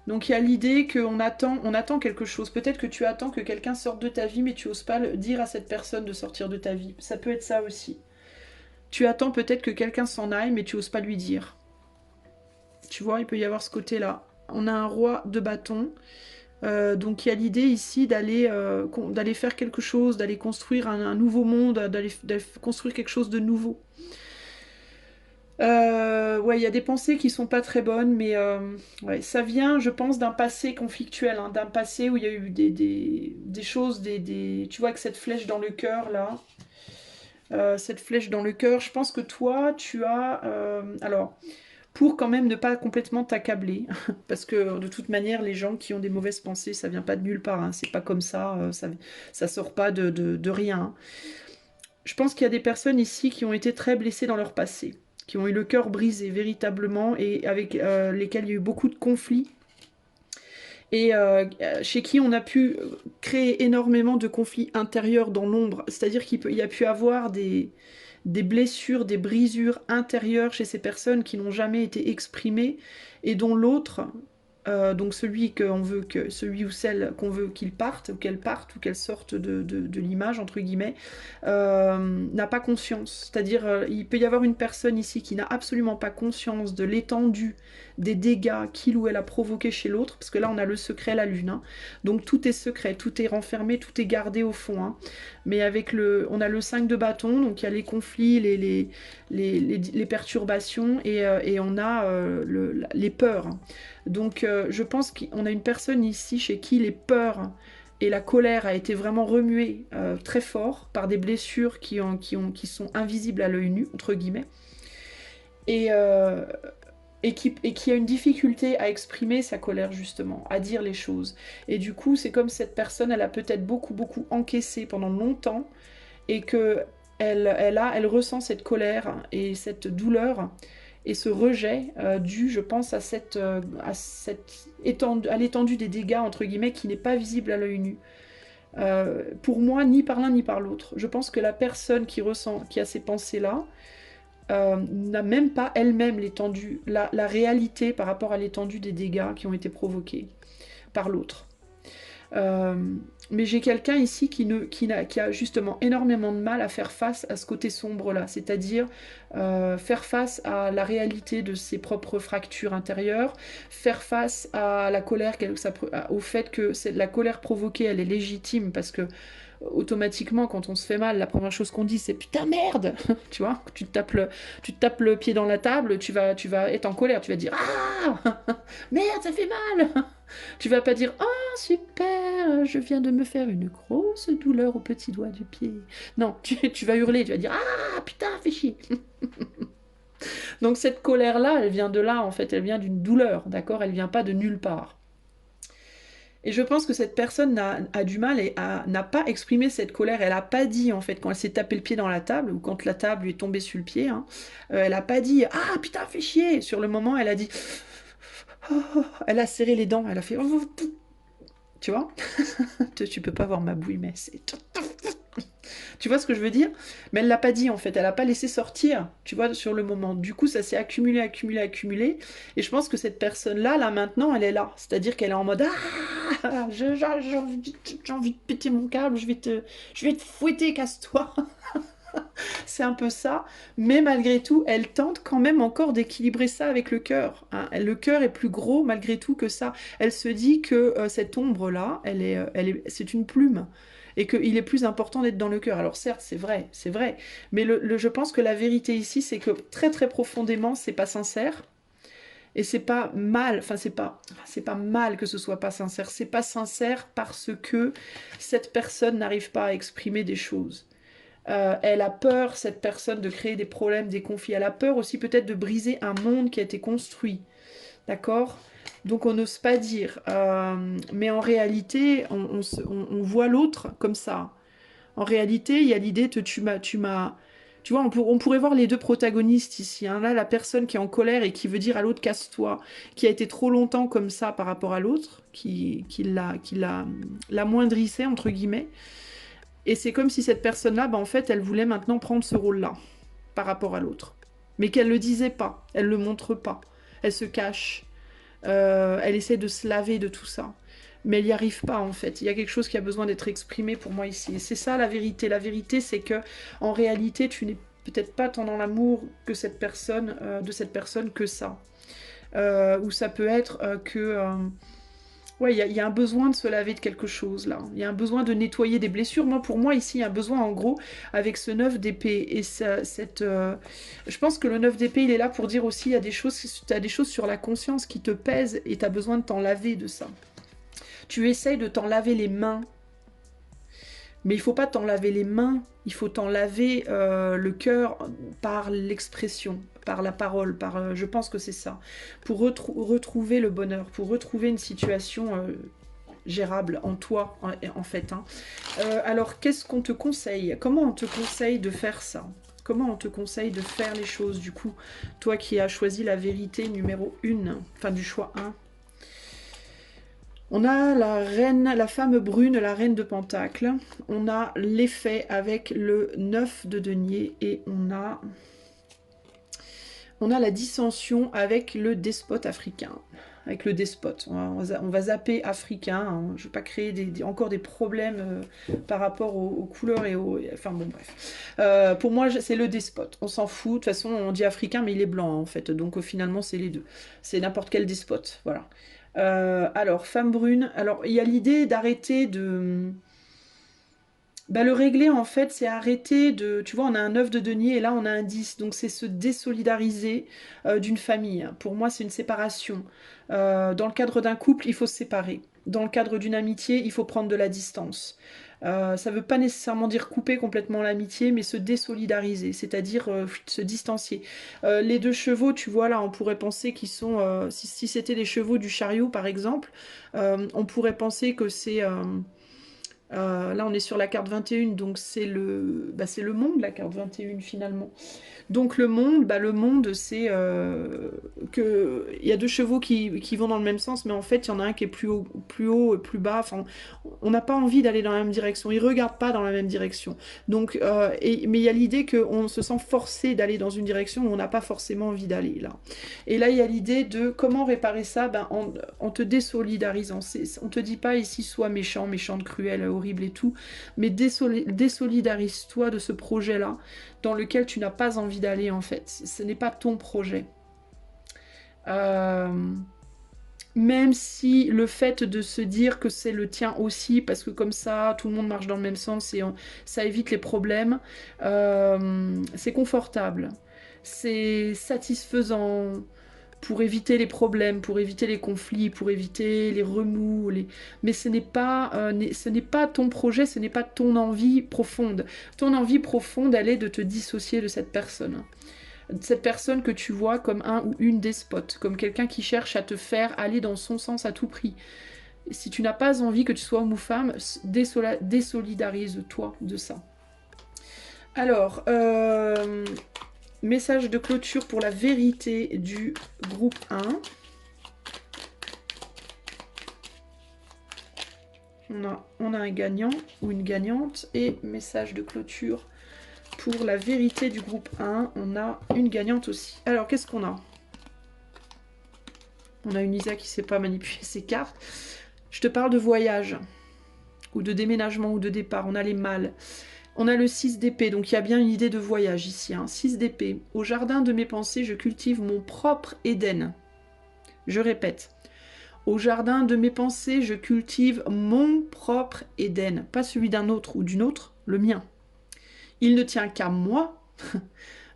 Donc il y a l'idée on attend quelque chose. Peut-être que tu attends que quelqu'un sorte de ta vie, mais tu oses pas le dire à cette personne de sortir de ta vie. Ça peut être ça aussi. Tu attends peut-être que quelqu'un s'en aille, mais tu oses pas lui dire. Tu vois, il peut y avoir ce côté-là. On a un roi de bâton. Donc il y a l'idée ici d'aller faire quelque chose, d'aller construire un nouveau monde, d'aller construire quelque chose de nouveau. Ouais, il y a des pensées qui sont pas très bonnes, mais ouais, ça vient, je pense, d'un passé conflictuel, hein, d'un passé où il y a eu des choses, tu vois, avec cette flèche dans le cœur, là, cette flèche dans le cœur, je pense que toi, tu as... alors, pour quand même ne pas complètement t'accabler, parce que de toute manière, les gens qui ont des mauvaises pensées, ça vient pas de nulle part, hein, c'est pas comme ça, ça sort pas de rien. Hein. Je pense qu'il y a des personnes ici qui ont été très blessées dans leur passé, qui ont eu le cœur brisé véritablement et avec lesquelles il y a eu beaucoup de conflits. et chez qui on a pu créer énormément de conflits intérieurs dans l'ombre. C'est-à-dire qu'il y a pu avoir des blessures, des brisures intérieures chez ces personnes qui n'ont jamais été exprimées et dont l'autre, donc celui ou celle qu'on veut qu'il parte ou qu'elle parte ou qu'elle sorte de l'image entre guillemets, n'a pas conscience. C'est-à-dire il peut y avoir une personne ici qui n'a absolument pas conscience de l'étendue des dégâts qu'il ou elle a provoqués chez l'autre, parce que là on a le secret, la lune, hein. Donc tout est secret, tout est renfermé, tout est gardé au fond, hein. Mais on a le 5 de bâton, donc il y a les conflits, les perturbations, et on a les peurs. Donc je pense qu'on a une personne ici chez qui les peurs et la colère a été vraiment remuée très fort par des blessures qui sont invisibles à l'œil nu, entre guillemets, et, euh, et qui a une difficulté à exprimer sa colère, justement, à dire les choses. Et du coup, c'est comme cette personne, elle a peut-être beaucoup, beaucoup encaissé pendant longtemps, et que elle ressent cette colère et cette douleur et ce rejet dû, je pense, à l'étendue des dégâts, entre guillemets, qui n'est pas visible à l'œil nu. Pour moi, ni par l'un ni par l'autre. Je pense que la personne qui a ces pensées-là, n'a même pas elle-même l'étendue, la réalité par rapport à l'étendue des dégâts qui ont été provoqués par l'autre. Euh, mais j'ai quelqu'un ici qui a justement énormément de mal à faire face à ce côté sombre-là, c'est-à-dire faire face à la réalité de ses propres fractures intérieures, faire face à la colère, au fait que la colère provoquée, elle est légitime, parce que automatiquement, quand on se fait mal, la première chose qu'on dit, c'est putain merde. Tu vois, tu te tapes le pied dans la table, tu vas être en colère, tu vas dire ah merde, ça fait mal. Tu vas pas dire oh super, je viens de me faire une grosse douleur au petit doigt du pied. Non, tu vas hurler, tu vas dire ah putain, fais chier. Donc cette colère-là, elle vient de là, en fait, elle vient d'une douleur, d'accord? Elle vient pas de nulle part. Et je pense que cette personne a du mal et n'a pas exprimé cette colère. Elle n'a pas dit, en fait, quand elle s'est tapé le pied dans la table, ou quand la table lui est tombée sur le pied, hein, elle n'a pas dit ah putain, fais chier. Sur le moment, elle a dit oh, elle a serré les dents, elle a fait oh, tu vois. Tu peux pas voir ma bouille, mais c'est tu vois ce que je veux dire? Mais elle l'a pas dit, en fait, elle n'a pas laissé sortir, tu vois, sur le moment. Du coup, ça s'est accumulé, accumulé, accumulé. Et je pense que cette personne-là, là, maintenant, elle est là. C'est-à-dire qu'elle est en mode ah, j'ai envie de péter mon câble, je vais te fouetter, casse-toi. C'est un peu ça. Mais malgré tout, elle tente quand même encore d'équilibrer ça avec le cœur, hein. Le cœur est plus gros malgré tout que ça. Elle se dit que cette ombre-là, c'est une plume. Et qu'il est plus important d'être dans le cœur. Alors certes, c'est vrai. Mais je pense que la vérité ici, c'est que très très profondément, c'est pas sincère. Et c'est pas mal, enfin c'est pas mal que ce soit pas sincère. C'est pas sincère parce que cette personne n'arrive pas à exprimer des choses. Elle a peur, cette personne, de créer des problèmes, des conflits. Elle a peur aussi peut-être de briser un monde qui a été construit. D'accord? Donc on n'ose pas dire. Mais en réalité, on voit l'autre comme ça. En réalité, il y a l'idée de tu vois, on pourrait voir les deux protagonistes ici, hein. Là, la personne qui est en colère et qui veut dire à l'autre casse-toi, qui a été trop longtemps comme ça par rapport à l'autre, qui l'amoindrissait, entre guillemets. Et c'est comme si cette personne-là, en fait, elle voulait maintenant prendre ce rôle-là par rapport à l'autre. Mais qu'elle ne le disait pas, elle ne le montre pas. Elle se cache, elle essaie de se laver de tout ça. Mais elle n'y arrive pas, en fait. Il y a quelque chose qui a besoin d'être exprimé pour moi ici. Et c'est ça la vérité. La vérité, c'est que en réalité, tu n'es peut-être pas tant dans l'amour que de cette personne que ça. Ou ça peut être ouais, il y a un besoin de se laver de quelque chose, là. Il y a un besoin de nettoyer des blessures. Pour moi, ici, il y a un besoin, en gros, avec ce 9 d'épée. Et je pense que le 9 d'épée, il est là pour dire aussi, il y a t'as des choses sur la conscience qui te pèsent et tu as besoin de t'en laver de ça. Tu essayes de t'en laver les mains. Mais il faut pas t'en laver les mains, il faut t'en laver le cœur par l'expression, par la parole, je pense que c'est ça. Pour retrouver le bonheur, pour retrouver une situation gérable en toi, en fait, hein. Alors, qu'est-ce qu'on te conseille? Comment on te conseille de faire ça? Comment on te conseille de faire les choses, du coup? Toi qui as choisi la vérité numéro 1, enfin du choix 1. On a la reine, la femme brune, la reine de Pentacle. On a l'effet avec le 9 de denier et on a la dissension avec le despote africain. Avec le despote. On va zapper africain. Hein. Je ne veux pas créer encore des problèmes par rapport aux couleurs et aux... Enfin bon, bref. Pour moi, c'est le despote. On s'en fout. De toute façon, on dit africain, mais il est blanc, en fait. Donc, finalement, c'est les deux. C'est n'importe quel despote. Voilà. Alors, femme brune. Alors, il y a l'idée d'arrêter de... Bah, le régler, en fait, c'est arrêter de... Tu vois, on a un 9 de denier et là, on a un 10. Donc, c'est se désolidariser d'une famille. Pour moi, c'est une séparation. Dans le cadre d'un couple, il faut se séparer. Dans le cadre d'une amitié, il faut prendre de la distance. Ça ne veut pas nécessairement dire couper complètement l'amitié, mais se désolidariser, c'est-à-dire se distancier. Les deux chevaux, tu vois, là, on pourrait penser qu'ils sont... si c'était les chevaux du chariot, par exemple, on pourrait penser que c'est... là, on est sur la carte 21, donc c'est le monde, la carte 21, finalement. Donc le monde, c'est que il y a deux chevaux qui vont dans le même sens, mais en fait, il y en a un qui est plus haut, plus bas. Enfin, on n'a pas envie d'aller dans la même direction. Ils regardent pas dans la même direction. Donc, mais il y a l'idée qu'on se sent forcé d'aller dans une direction où on n'a pas forcément envie d'aller là. Et là, il y a l'idée de comment réparer ça, en te désolidarisant. On te dit pas ici sois méchant, méchante, cruelle, horrible et tout, mais désolidarise-toi de ce projet-là dans lequel tu n'as pas envie d'aller en fait. Ce n'est pas ton projet. Même si le fait de se dire que c'est le tien aussi, parce que comme ça, tout le monde marche dans le même sens et ça évite les problèmes, c'est confortable. C'est satisfaisant pour éviter les problèmes, pour éviter les conflits, pour éviter les remous. Mais ce n'est pas ton projet, ce n'est pas ton envie profonde. Ton envie profonde, elle est de te dissocier de cette personne. Cette personne que tu vois comme un ou une despote, comme quelqu'un qui cherche à te faire aller dans son sens à tout prix. Si tu n'as pas envie que tu sois homme ou femme, désolidarise-toi de ça. Alors, message de clôture pour la vérité du groupe 1. On a un gagnant ou une gagnante. Et message de clôture pour la vérité du groupe 1. On a une gagnante aussi. Alors, qu'est-ce qu'on a? On a une Isa qui ne sait pas manipuler ses cartes. Je te parle de voyage. Ou de déménagement ou de départ. On a les mâles. On a le 6 d'épée, donc il y a bien une idée de voyage ici. Hein. 6 d'épée. Au jardin de mes pensées, je cultive mon propre Éden. Je répète. Au jardin de mes pensées, je cultive mon propre Éden. Pas celui d'un autre ou d'une autre, le mien. Il ne tient qu'à moi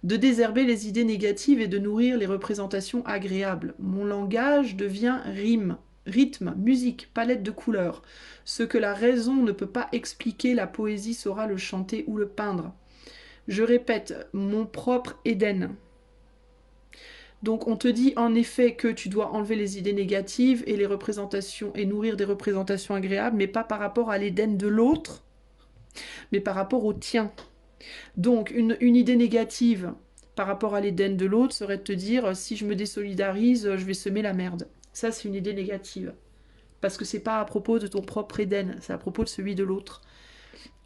de désherber les idées négatives et de nourrir les représentations agréables. Mon langage devient rythme, musique, palette de couleurs. Ce que la raison ne peut pas expliquer, la poésie saura le chanter ou le peindre. Je répète, mon propre Éden. Donc on te dit en effet que tu dois enlever les idées négatives et les représentations et nourrir des représentations agréables, mais pas par rapport à l'Éden de l'autre, mais par rapport au tien. Donc une idée négative par rapport à l'Éden de l'autre serait de te dire si je me désolidarise, je vais semer la merde. Ça c'est une idée négative. Parce que c'est pas à propos de ton propre Éden, c'est à propos de celui de l'autre.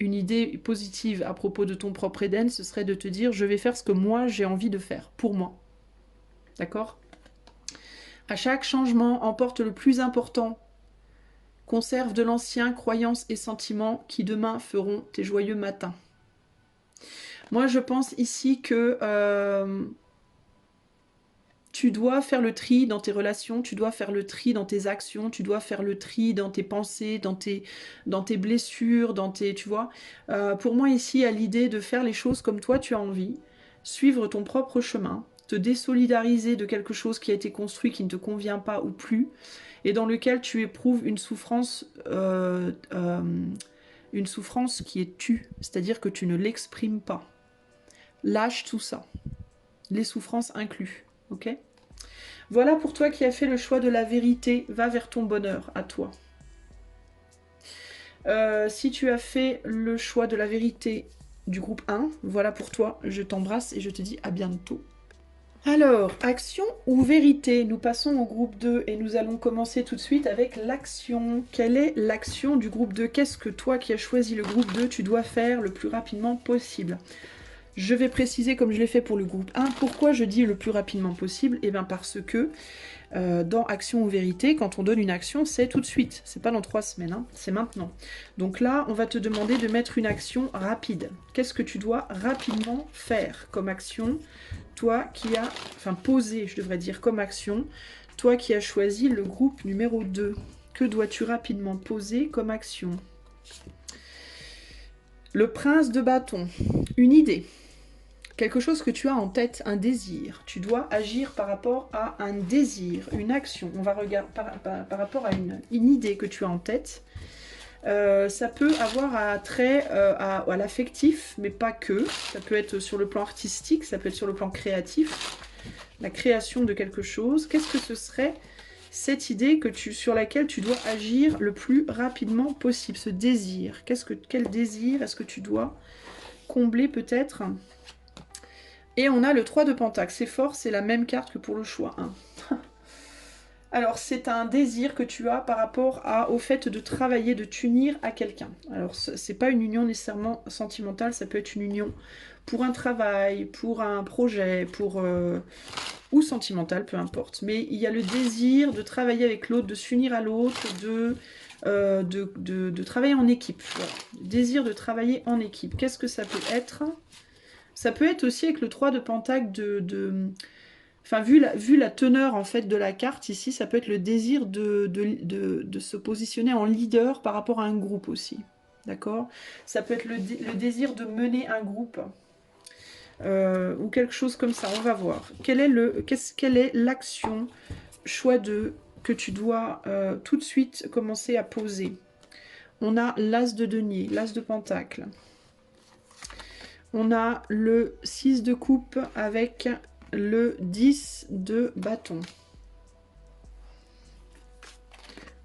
Une idée positive à propos de ton propre Éden, ce serait de te dire je vais faire ce que moi j'ai envie de faire, pour moi. D'accord? À chaque changement, emporte le plus important. Conserve de l'ancien, croyances et sentiments qui demain feront tes joyeux matins. Moi je pense ici que tu dois faire le tri dans tes relations, tu dois faire le tri dans tes actions, tu dois faire le tri dans tes pensées, dans tes blessures, tu vois. Pour moi ici, il y a l'idée de faire les choses comme toi tu as envie, suivre ton propre chemin, te désolidariser de quelque chose qui a été construit, qui ne te convient pas ou plus, et dans lequel tu éprouves une souffrance qui est tue, c'est-à-dire que tu ne l'exprimes pas. Lâche tout ça, les souffrances incluses. Ok ? Voilà pour toi qui as fait le choix de la vérité, va vers ton bonheur, à toi. Si tu as fait le choix de la vérité du groupe 1, voilà pour toi, je t'embrasse et je te dis à bientôt. Alors, action ou vérité? Nous passons au groupe 2 et nous allons commencer tout de suite avec l'action. Quelle est l'action du groupe 2? Qu'est-ce que toi qui as choisi le groupe 2, tu dois faire le plus rapidement possible? Je vais préciser, comme je l'ai fait pour le groupe 1, pourquoi je dis le plus rapidement possible. Eh bien parce que dans action ou vérité, quand on donne une action, c'est tout de suite. C'est pas dans 3 semaines, hein, c'est maintenant. Donc là, on va te demander de mettre une action rapide. Qu'est-ce que tu dois rapidement faire comme action? Toi qui as, enfin poser, je devrais dire, comme action, toi qui as choisi le groupe numéro 2, que dois-tu rapidement poser comme action? Le prince de bâton, une idée, quelque chose que tu as en tête, un désir. Tu dois agir par rapport à un désir, une action. On va regarder par rapport à une idée que tu as en tête. Ça peut avoir un trait à l'affectif, mais pas que. Ça peut être sur le plan artistique, ça peut être sur le plan créatif. La création de quelque chose. Qu'est-ce que ce serait cette idée sur laquelle tu dois agir le plus rapidement possible? Ce désir. Quel désir est-ce que tu dois combler peut-être? Et on a le 3 de Pentacle. C'est fort, c'est la même carte que pour le choix 1. Alors, c'est un désir que tu as par rapport au fait de travailler, de t'unir à quelqu'un. Alors, c'est pas une union nécessairement sentimentale, ça peut être une union pour un travail, pour un projet, ou sentimental, peu importe. Mais il y a le désir de travailler avec l'autre, de s'unir à l'autre, de travailler en équipe. Voilà. Le désir de travailler en équipe. Qu'est-ce que ça peut être? Ça peut être aussi avec le 3 de Pentacle Enfin, vu la teneur en fait de la carte ici, ça peut être le désir de se positionner en leader par rapport à un groupe aussi. D'accord? Ça peut être le désir de mener un groupe. Ou quelque chose comme ça, on va voir. Quelle est l'action, choix 2, que tu dois tout de suite commencer à poser? On a l'as de denier, l'as de pentacle. On a le 6 de coupe avec le 10 de bâton.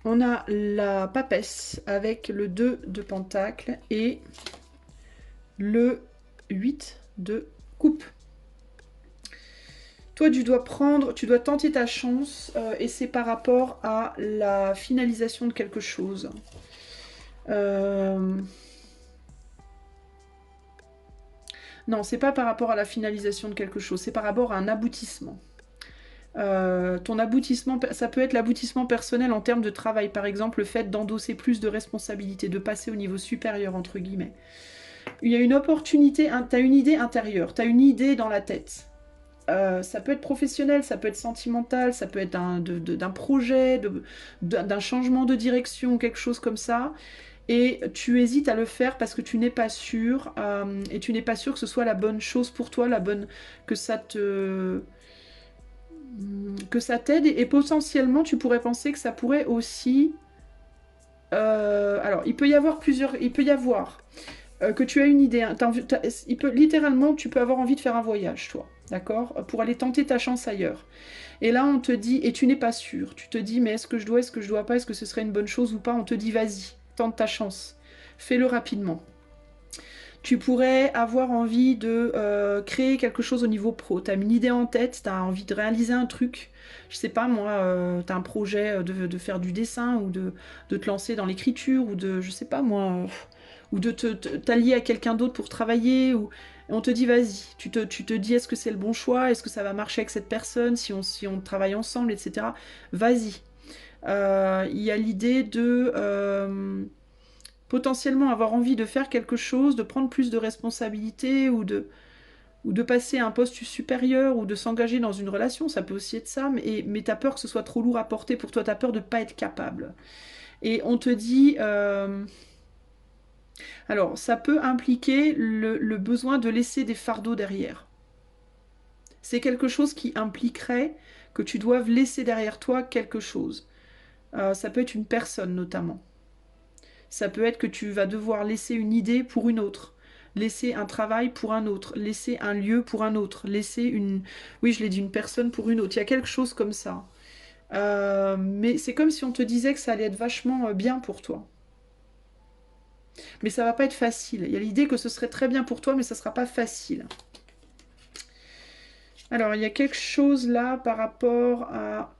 On a la papesse avec le 2 de pentacle et le 8 de coupe. Toi, tu dois tenter ta chance et c'est par rapport à la finalisation de quelque chose. Non, c'est pas par rapport à la finalisation de quelque chose, c'est par rapport à un aboutissement. Ton aboutissement, ça peut être l'aboutissement personnel en termes de travail, par exemple le fait d'endosser plus de responsabilités, de passer au niveau supérieur, entre guillemets. Il y a une opportunité, tu as une idée intérieure, tu as une idée dans la tête. Ça peut être professionnel, ça peut être sentimental, ça peut être d'un projet, d'un changement de direction, quelque chose comme ça. Et tu hésites à le faire parce que tu n'es pas sûr, et tu n'es pas sûr que ce soit la bonne chose pour toi, que ça t'aide, et potentiellement tu pourrais penser que ça pourrait aussi... alors, il peut y avoir que tu as une idée, hein, littéralement, tu peux avoir envie de faire un voyage, toi, d'accord? Pour aller tenter ta chance ailleurs. Et là, on te dit, et tu n'es pas sûr, tu te dis, mais est-ce que je dois pas, est-ce que ce serait une bonne chose ou pas? On te dit, vas-y, tente ta chance, fais-le rapidement. Tu pourrais avoir envie de créer quelque chose au niveau pro. Tu as une idée en tête, tu as envie de réaliser un truc. Je sais pas moi, tu as un projet de faire du dessin ou de te lancer dans l'écriture ou je sais pas moi, ou de t'allier à quelqu'un d'autre pour travailler. Et on te dit vas-y, tu te dis est-ce que c'est le bon choix, est-ce que ça va marcher avec cette personne, si on travaille ensemble, etc. Vas-y. Il y a l'idée de potentiellement avoir envie de faire quelque chose, de prendre plus de responsabilités ou de passer à un poste supérieur ou de s'engager dans une relation, ça peut aussi être ça, mais t'as peur que ce soit trop lourd à porter pour toi, t'as peur de ne pas être capable. Et on te dit... alors, ça peut impliquer le besoin de laisser des fardeaux derrière. C'est quelque chose qui impliquerait que tu doives laisser derrière toi quelque chose. Ça peut être une personne notamment. Ça peut être que tu vas devoir laisser une idée pour une autre, laisser un travail pour un autre, laisser un lieu pour un autre, laisser une... Oui, je l'ai dit, une personne pour une autre. Il y a quelque chose comme ça. Mais c'est comme si on te disait que ça allait être vachement bien pour toi. Mais ça va pas être facile. Il y a l'idée que ce serait très bien pour toi, mais ça sera pas facile. Alors, il y a quelque chose là par rapport à...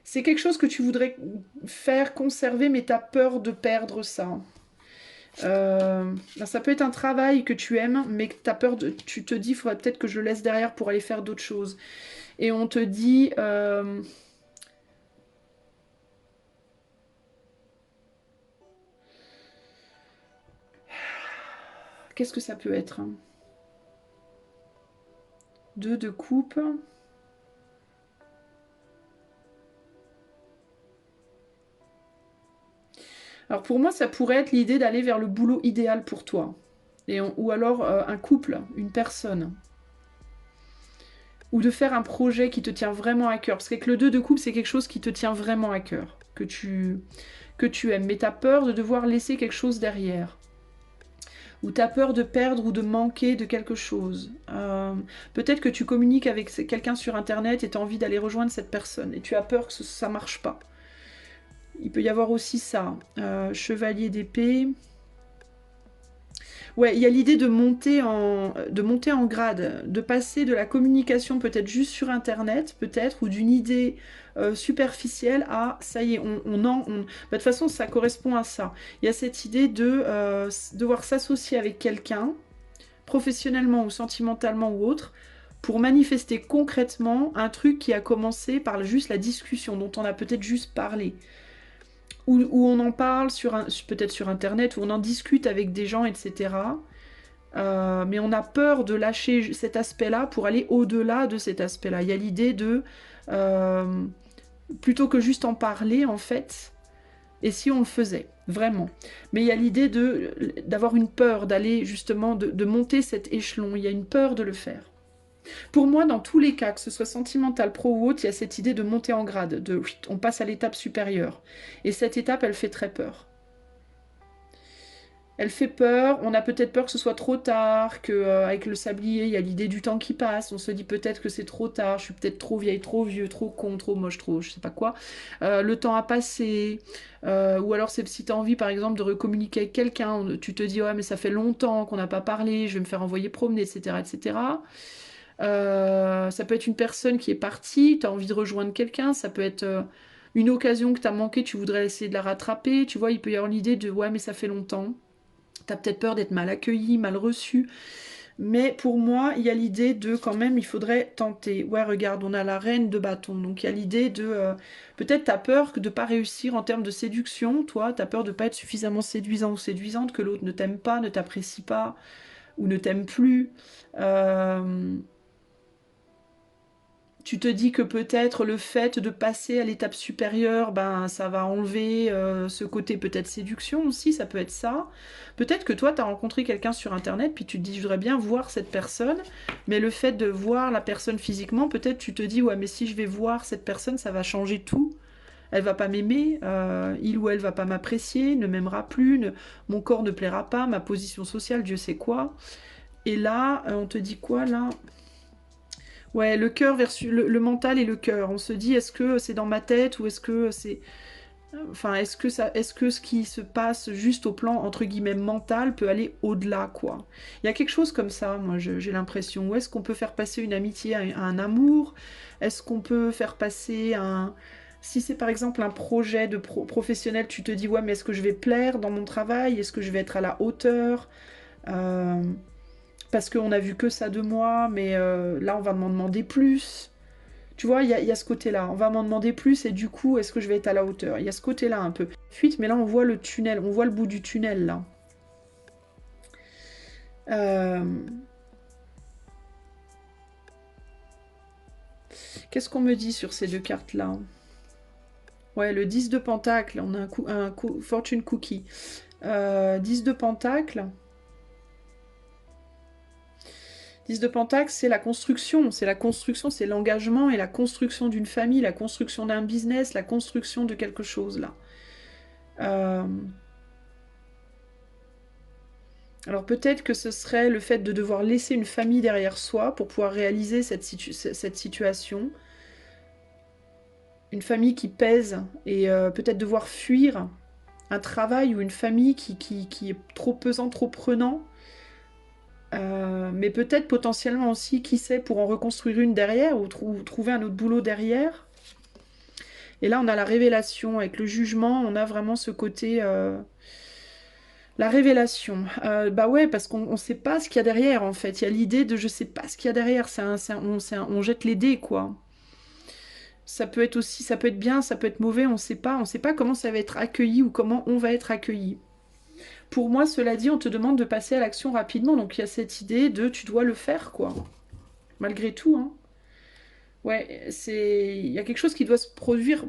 C'est quelque chose que tu voudrais faire conserver, mais tu as peur de perdre ça. Ça peut être un travail que tu aimes, mais que tu as peur de... Tu te dis, il faudrait peut-être que je le laisse derrière pour aller faire d'autres choses. Et on te dit... Qu'est-ce que ça peut être? 2 de coupe. Alors pour moi, ça pourrait être l'idée d'aller vers le boulot idéal pour toi. Ou alors un couple, une personne. Ou de faire un projet qui te tient vraiment à cœur. Parce qu'avec le 2 de coupe, c'est quelque chose qui te tient vraiment à cœur. Que tu aimes. Mais tu as peur de devoir laisser quelque chose derrière. Ou tu as peur de perdre ou de manquer de quelque chose. Peut-être que tu communiques avec quelqu'un sur Internet et tu as envie d'aller rejoindre cette personne. Et tu as peur que ça ne marche pas. Il peut y avoir aussi ça. Chevalier d'épée. Ouais, il y a l'idée de monter en grade, de passer de la communication peut-être juste sur Internet, peut-être, ou d'une idée superficielle à ça y est, bah, de toute façon, ça correspond à ça. Il y a cette idée de devoir s'associer avec quelqu'un, professionnellement ou sentimentalement ou autre, pour manifester concrètement un truc qui a commencé par juste la discussion, dont on a peut-être juste parlé. Où on en parle peut-être sur Internet, où on en discute avec des gens, etc. Mais on a peur de lâcher cet aspect-là pour aller au-delà de cet aspect-là. Il y a l'idée de, euh, plutôt que juste en parler, en fait, et si on le faisait, vraiment. Mais il y a l'idée d'avoir une peur, d'aller justement, de monter cet échelon. Il y a une peur de le faire. Pour moi, dans tous les cas, que ce soit sentimental, pro ou autre, il y a cette idée de monter en grade, on passe à l'étape supérieure. Et cette étape, elle fait très peur. Elle fait peur, on a peut-être peur que ce soit trop tard, que avec le sablier, il y a l'idée du temps qui passe, on se dit peut-être que c'est trop tard, je suis peut-être trop vieille, trop vieux, trop con, trop moche, trop je sais pas quoi. Le temps a passé, ou alors c'est si tu as envie par exemple de recommuniquer avec quelqu'un, tu te dis ouais mais ça fait longtemps qu'on n'a pas parlé, je vais me faire envoyer promener, etc. etc. Ça peut être une personne qui est partie, tu as envie de rejoindre quelqu'un, ça peut être une occasion que tu as manqué, tu voudrais essayer de la rattraper, tu vois, il peut y avoir l'idée de ouais mais ça fait longtemps. T'as peut-être peur d'être mal accueilli, mal reçu. Mais pour moi, il y a l'idée de quand même, il faudrait tenter. Ouais, regarde, on a la reine de bâton. Donc il y a l'idée de... peut-être t'as peur de ne pas réussir en termes de séduction, toi. T'as peur de ne pas être suffisamment séduisant ou séduisante, que l'autre ne t'aime pas, ne t'apprécie pas ou ne t'aime plus. Euh, Tu te dis que peut-être le fait de passer à l'étape supérieure, ben ça va enlever ce côté peut-être séduction aussi, ça peut être ça. Peut-être que toi, tu as rencontré quelqu'un sur Internet, puis tu te dis, je voudrais bien voir cette personne, mais le fait de voir la personne physiquement, peut-être tu te dis, ouais, mais si je vais voir cette personne, ça va changer tout. Elle va pas m'aimer, il ou elle va pas m'apprécier, ne m'aimera plus, mon corps ne plaira pas, ma position sociale, Dieu sait quoi. Et là, on te dit quoi là? Ouais, le cœur versus le mental et le cœur. On se dit, est-ce que c'est dans ma tête ou est-ce que c'est... Enfin, est-ce que ce qui se passe juste au plan, entre guillemets, mental peut aller au-delà, quoi. Il y a quelque chose comme ça, moi, j'ai l'impression. Où est-ce qu'on peut faire passer une amitié à un amour? Est-ce qu'on peut faire passer un... Si c'est par exemple un projet de professionnel, tu te dis, ouais, mais est-ce que je vais plaire dans mon travail? Est-ce que je vais être à la hauteur? Euh, Parce qu'on a vu que ça de moi, mais là, on va m'en demander plus. Tu vois, il y a ce côté-là. On va m'en demander plus et du coup, est-ce que je vais être à la hauteur? Il y a ce côté-là un peu. Fuite, mais là, on voit le tunnel. On voit le bout du tunnel, là. Euh, Qu'est-ce qu'on me dit sur ces deux cartes-là? Ouais, le 10 de Pentacle. On a Fortune Cookie. 10 de Pentacle. 10 de Pentacle, c'est la construction. C'est la construction, c'est l'engagement et la construction d'une famille, la construction d'un business, la construction de quelque chose, là. Euh, Alors peut-être que ce serait le fait de devoir laisser une famille derrière soi pour pouvoir réaliser cette situation. Une famille qui pèse et peut-être devoir fuir un travail ou une famille qui est trop pesant, trop prenant. mais peut-être potentiellement aussi, qui sait, pour en reconstruire une derrière, ou trouver un autre boulot derrière. Et là, on a la révélation. Avec le jugement, on a vraiment ce côté... la révélation. Bah ouais, parce qu'on sait pas ce qu'il y a derrière, en fait. Il y a l'idée de je sais pas ce qu'il y a derrière. On jette les dés, quoi. Ça peut être aussi, ça peut être bien, ça peut être mauvais, on sait pas comment ça va être accueilli ou comment on va être accueilli. Pour moi, cela dit, on te demande de passer à l'action rapidement, donc il y a cette idée de tu dois le faire, quoi. Malgré tout, hein. Ouais, il y a quelque chose qui doit se produire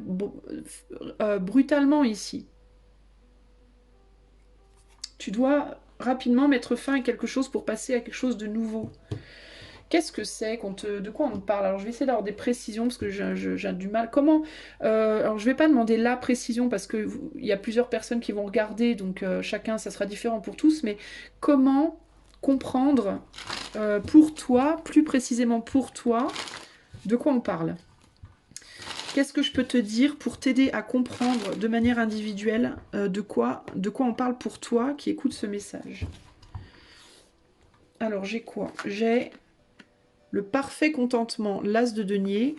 brutalement ici. Tu dois rapidement mettre fin à quelque chose pour passer à quelque chose de nouveau. Qu'est-ce que c'est de quoi on parle? Alors je vais essayer d'avoir des précisions parce que j'ai du mal. Comment alors je vais pas demander la précision parce que il y a plusieurs personnes qui vont regarder, donc chacun ça sera différent pour tous. Mais comment comprendre pour toi, plus précisément pour toi, de quoi on parle? Qu'est-ce que je peux te dire pour t'aider à comprendre de manière individuelle de quoi on parle pour toi qui écoute ce message? Alors j'ai quoi? J'ai le parfait contentement, l'as de denier,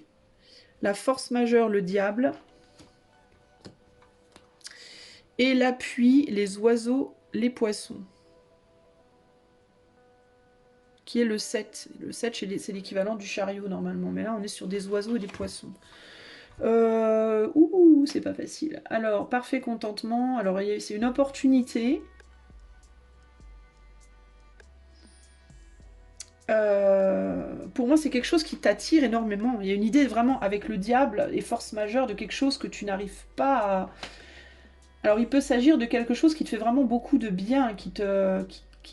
la force majeure, le diable, et l'appui, les oiseaux, les poissons, qui est le 7. Le 7, c'est l'équivalent du chariot normalement, mais là on est sur des oiseaux et des poissons. C'est pas facile. Alors, parfait contentement, alors c'est une opportunité. Pour moi, c'est quelque chose qui t'attire énormément. Il y a une idée vraiment avec le diable et force majeure de quelque chose que tu n'arrives pas à... Alors, il peut s'agir de quelque chose qui te fait vraiment beaucoup de bien, qui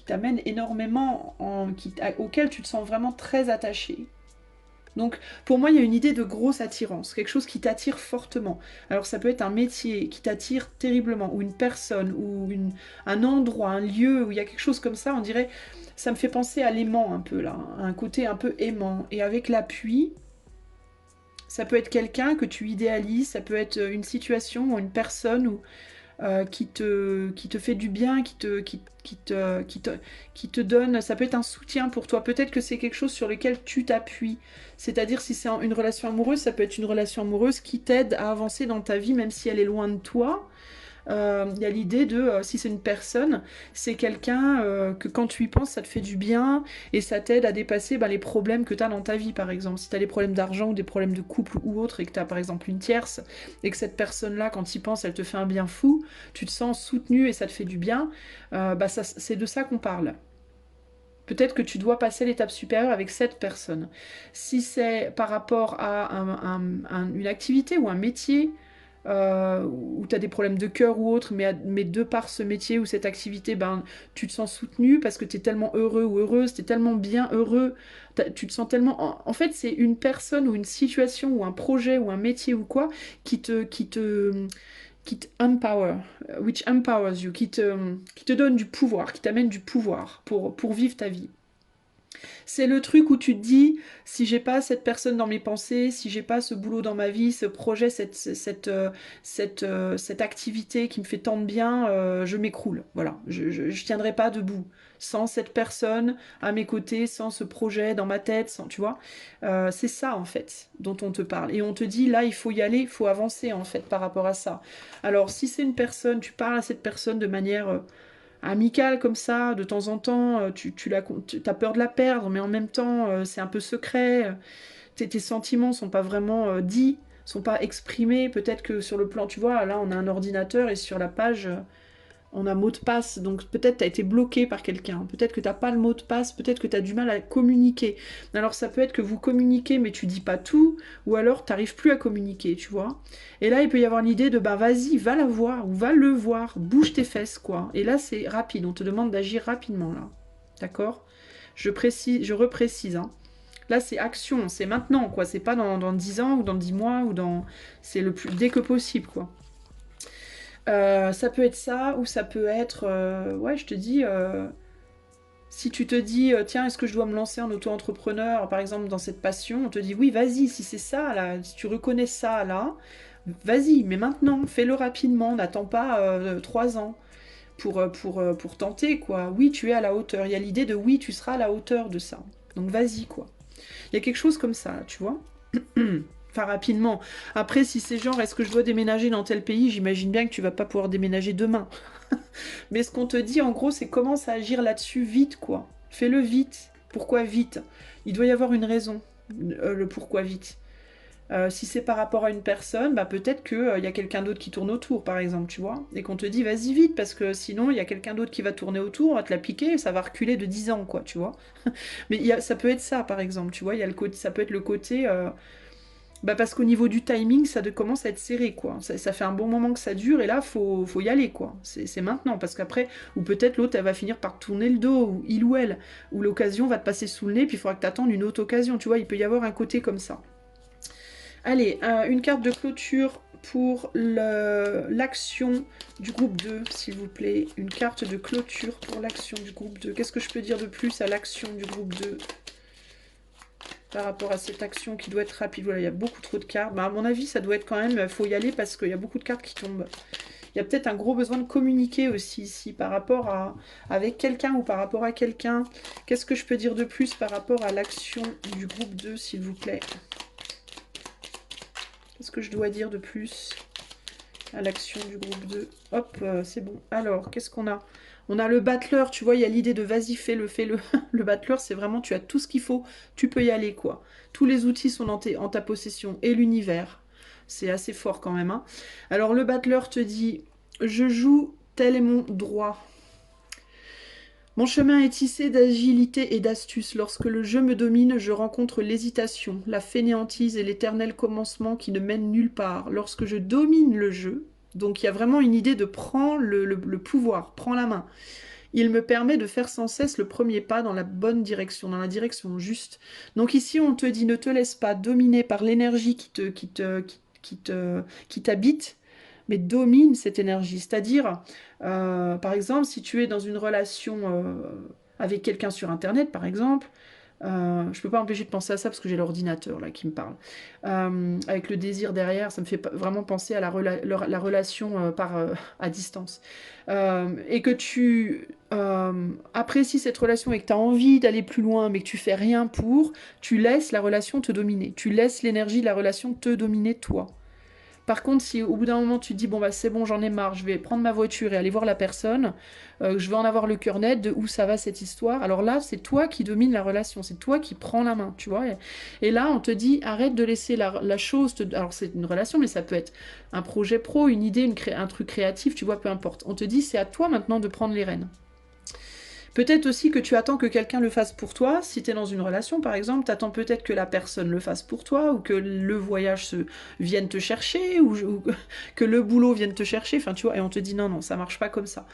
t'amène énormément, auquel tu te sens vraiment très attaché. Donc, pour moi, il y a une idée de grosse attirance, quelque chose qui t'attire fortement. Alors, ça peut être un métier qui t'attire terriblement, ou une personne, ou un endroit, un lieu, où il y a quelque chose comme ça, on dirait... Ça me fait penser à l'aimant un peu, là, un côté un peu aimant. Et avec l'appui, ça peut être quelqu'un que tu idéalises, ça peut être une situation ou une personne qui te fait du bien, qui te donne, ça peut être un soutien pour toi. Peut-être que c'est quelque chose sur lequel tu t'appuies. C'est-à-dire si c'est une relation amoureuse, ça peut être une relation amoureuse qui t'aide à avancer dans ta vie, même si elle est loin de toi. Il y a l'idée de, si c'est une personne, c'est quelqu'un que quand tu y penses, ça te fait du bien et ça t'aide à dépasser les problèmes que tu as dans ta vie, par exemple. Si tu as des problèmes d'argent ou des problèmes de couple ou autre et que tu as par exemple une tierce et que cette personne-là, quand tu y penses, elle te fait un bien fou, tu te sens soutenu et ça te fait du bien, c'est de ça qu'on parle. Peut-être que tu dois passer l'étape supérieure avec cette personne. Si c'est par rapport à une activité ou un métier, où tu as des problèmes de cœur ou autre, mais de par ce métier ou cette activité, tu te sens soutenu parce que tu es tellement heureux ou heureuse, tu es tellement bien heureux, tu te sens tellement... En fait, c'est une personne ou une situation ou un projet ou un métier ou quoi qui te empower, which empowers you, qui te donne du pouvoir, qui t'amène du pouvoir pour vivre ta vie. C'est le truc où tu te dis, si j'ai pas cette personne dans mes pensées, si j'ai pas ce boulot dans ma vie, ce projet, cette activité qui me fait tant de bien, je m'écroule. Voilà, je tiendrai pas debout. Sans cette personne à mes côtés, sans ce projet dans ma tête, tu vois. C'est ça, en fait, dont on te parle. Et on te dit, là, il faut y aller, il faut avancer, en fait, par rapport à ça. Alors, si c'est une personne, tu parles à cette personne de manière... amicale comme ça, de temps en temps, tu as peur de la perdre, mais en même temps, c'est un peu secret. Tes sentiments sont pas vraiment dits, sont pas exprimés. Peut-être que sur le plan, tu vois, là, on a un ordinateur et sur la page, on a mot de passe. Donc peut-être tu as été bloqué par quelqu'un. Peut-être que tu n'as pas le mot de passe. Peut-être que tu as du mal à communiquer. Alors ça peut être que vous communiquez, mais tu dis pas tout. Ou alors tu n'arrives plus à communiquer, tu vois. Et là, il peut y avoir l'idée de, vas-y, va la voir ou va le voir. Bouge tes fesses, quoi. Et là, c'est rapide. On te demande d'agir rapidement, là. D'accord? Je reprécise, hein. Là, c'est action, c'est maintenant, quoi. C'est pas dans 10 ans ou dans 10 mois ou dans... C'est le plus dès que possible, quoi. Ça peut être ça, ou ça peut être... ouais, je te dis... si tu te dis, tiens, est-ce que je dois me lancer en auto-entrepreneur, par exemple, dans cette passion, on te dit, oui, vas-y, si c'est ça, là, si tu reconnais ça, là, vas-y, mais maintenant, fais-le rapidement, n'attends pas 3 ans. pour tenter, quoi. Oui, tu es à la hauteur. Il y a l'idée de oui, tu seras à la hauteur de ça. Donc vas-y, quoi. Il y a quelque chose comme ça, là, tu vois. Enfin, rapidement. Après, si c'est genre, est-ce que je dois déménager dans tel pays, j'imagine bien que tu vas pas pouvoir déménager demain. Mais ce qu'on te dit, en gros, c'est commence à agir là-dessus vite, quoi. Fais-le vite. Pourquoi vite? Il doit y avoir une raison, le pourquoi vite. Si c'est par rapport à une personne, bah peut-être qu'il y a quelqu'un d'autre qui tourne autour, par exemple, tu vois. Et qu'on te dit, vas-y vite, parce que sinon, il y a quelqu'un d'autre qui va tourner autour, on va te la piquer, et ça va reculer de 10 ans, quoi, tu vois. Mais ça peut être ça, par exemple, tu vois. Il y a ça peut être le côté... bah parce qu'au niveau du timing, ça commence à être serré, quoi. Ça fait un bon moment que ça dure, et là, faut y aller, quoi. C'est maintenant, parce qu'après, ou peut-être l'autre, elle va finir par tourner le dos, ou il ou elle, ou l'occasion va te passer sous le nez, puis il faudra que tu attendes une autre occasion, tu vois. Il peut y avoir un côté comme ça. Allez, une carte de clôture pour l'action du groupe 2, s'il vous plaît. Une carte de clôture pour l'action du groupe 2. Qu'est-ce que je peux dire de plus à l'action du groupe 2 par rapport à cette action qui doit être rapide? Voilà, il y a beaucoup trop de cartes. Bah, à mon avis, ça doit être quand même... Il faut y aller parce qu'il y a beaucoup de cartes qui tombent. Il y a peut-être un gros besoin de communiquer aussi ici par rapport à... avec quelqu'un ou par rapport à quelqu'un. Qu'est-ce que je peux dire de plus par rapport à l'action du groupe 2, s'il vous plaît? Qu'est-ce que je dois dire de plus à l'action du groupe 2? Hop, c'est bon. Alors, qu'est-ce qu'on a? On a le battleur, tu vois, il y a l'idée de vas-y, fais-le, fais-le. Le battleur, c'est vraiment, tu as tout ce qu'il faut, tu peux y aller, quoi. Tous les outils sont en ta possession, et l'univers. C'est assez fort quand même, hein. Alors, le battleur te dit, je joue, tel est mon droit. Mon chemin est tissé d'agilité et d'astuce. Lorsque le jeu me domine, je rencontre l'hésitation, la fainéantise et l'éternel commencement qui ne mène nulle part. Lorsque je domine le jeu, donc il y a vraiment une idée de prendre le pouvoir, prends la main. Il me permet de faire sans cesse le premier pas dans la bonne direction, dans la direction juste. Donc ici, on te dit, ne te laisse pas dominer par l'énergie qui t'habite, mais domine cette énergie. C'est-à-dire, par exemple, si tu es dans une relation avec quelqu'un sur Internet, par exemple, je peux pas m'empêcher de penser à ça parce que j'ai l'ordinateur là qui me parle. Avec le désir derrière, ça me fait vraiment penser à la relation à distance. Et que tu apprécies cette relation et que tu as envie d'aller plus loin, mais que tu fais rien pour, tu laisses la relation te dominer. Tu laisses l'énergie de la relation te dominer toi. Par contre, si au bout d'un moment tu te dis bon bah c'est bon, j'en ai marre, je vais prendre ma voiture et aller voir la personne, je vais en avoir le cœur net de où ça va cette histoire. Alors là, c'est toi qui domine la relation, c'est toi qui prends la main, tu vois. Et là, on te dit arrête de laisser la chose. Alors c'est une relation, mais ça peut être un projet pro, une idée, un truc créatif, tu vois, peu importe. On te dit c'est à toi maintenant de prendre les rênes. Peut-être aussi que tu attends que quelqu'un le fasse pour toi. Si tu es dans une relation, par exemple, tu attends peut-être que la personne le fasse pour toi, ou que le voyage vienne te chercher, ou que le boulot vienne te chercher. Enfin, tu vois, et on te dit non, non, ça marche pas comme ça.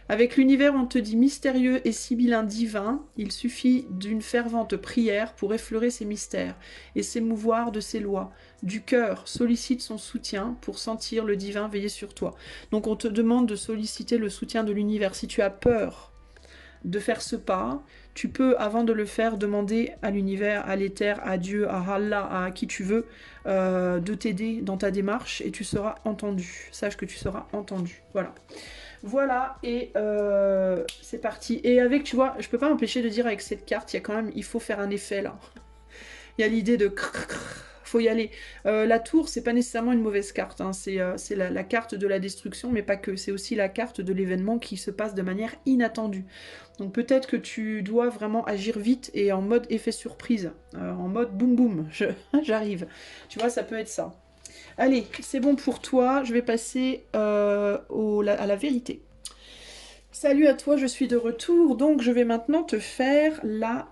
Avec l'univers, on te dit mystérieux et sibyllin divin, il suffit d'une fervente prière pour effleurer ses mystères et s'émouvoir de ses lois. Du cœur, sollicite son soutien pour sentir le divin veiller sur toi. Donc on te demande de solliciter le soutien de l'univers. Si tu as peur de faire ce pas, tu peux, avant de le faire, demander à l'univers, à l'éther, à Dieu, à Allah, à qui tu veux, de t'aider dans ta démarche et tu seras entendu. Sache que tu seras entendu. Voilà. Voilà, et c'est parti. Et avec, tu vois, je peux pas m'empêcher de dire avec cette carte, il y a quand même, il faut faire un effet là. Il y a l'idée de faut y aller. La tour, c'est pas nécessairement une mauvaise carte, hein. C'est la carte de la destruction, mais pas que. C'est aussi la carte de l'événement qui se passe de manière inattendue. Donc peut-être que tu dois vraiment agir vite et en mode effet surprise, en mode boum boum, j'arrive. Tu vois, ça peut être ça. Allez, c'est bon pour toi, je vais passer à la vérité. Salut à toi, je suis de retour, donc je vais maintenant te faire la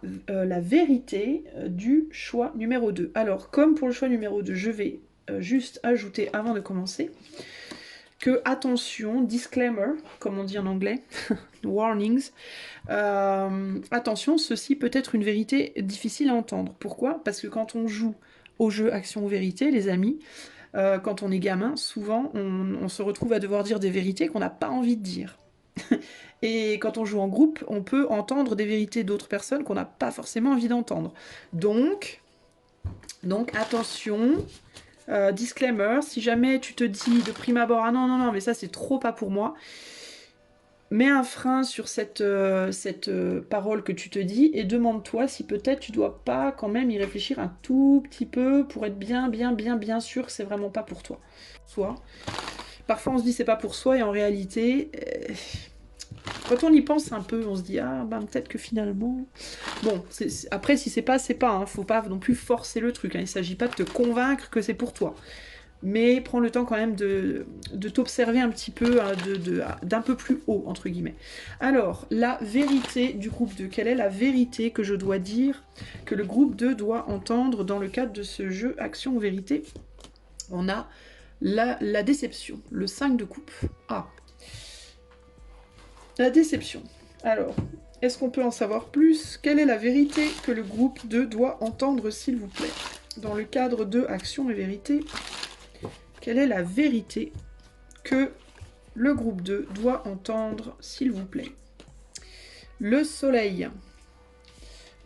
vérité du choix numéro 2. Alors, comme pour le choix numéro 2, je vais juste ajouter, avant de commencer, que, attention, disclaimer, comme on dit en anglais, warnings, attention, ceci peut être une vérité difficile à entendre. Pourquoi? Parce que quand on joue au jeu Action ou Vérité, les amis, quand on est gamin, souvent, on se retrouve à devoir dire des vérités qu'on n'a pas envie de dire. Et quand on joue en groupe, on peut entendre des vérités d'autres personnes qu'on n'a pas forcément envie d'entendre. Donc attention, disclaimer, si jamais tu te dis de prime abord, ah non, non, non, mais ça c'est trop pas pour moi, mets un frein sur cette parole que tu te dis et demande-toi si peut-être tu dois pas quand même y réfléchir un tout petit peu pour être bien sûr que c'est vraiment pas pour toi. Soit. Parfois on se dit c'est pas pour soi et en réalité, quand on y pense un peu, on se dit ah ben peut-être que finalement... Bon, après si c'est pas, hein. Faut pas non plus forcer le truc, hein. Il s'agit pas de te convaincre que c'est pour toi. Mais prends le temps quand même de t'observer un petit peu, hein, d'un peu plus haut, entre guillemets. Alors, la vérité du groupe 2. Quelle est la vérité que je dois dire, que le groupe 2 doit entendre dans le cadre de ce jeu action-vérité? On a la déception, le 5 de coupe. Ah, la déception. Alors, est-ce qu'on peut en savoir plus? Quelle est la vérité que le groupe 2 doit entendre, s'il vous plaît? Dans le cadre de action et vérité, quelle est la vérité que le groupe 2 doit entendre, s'il vous plaît? Le soleil.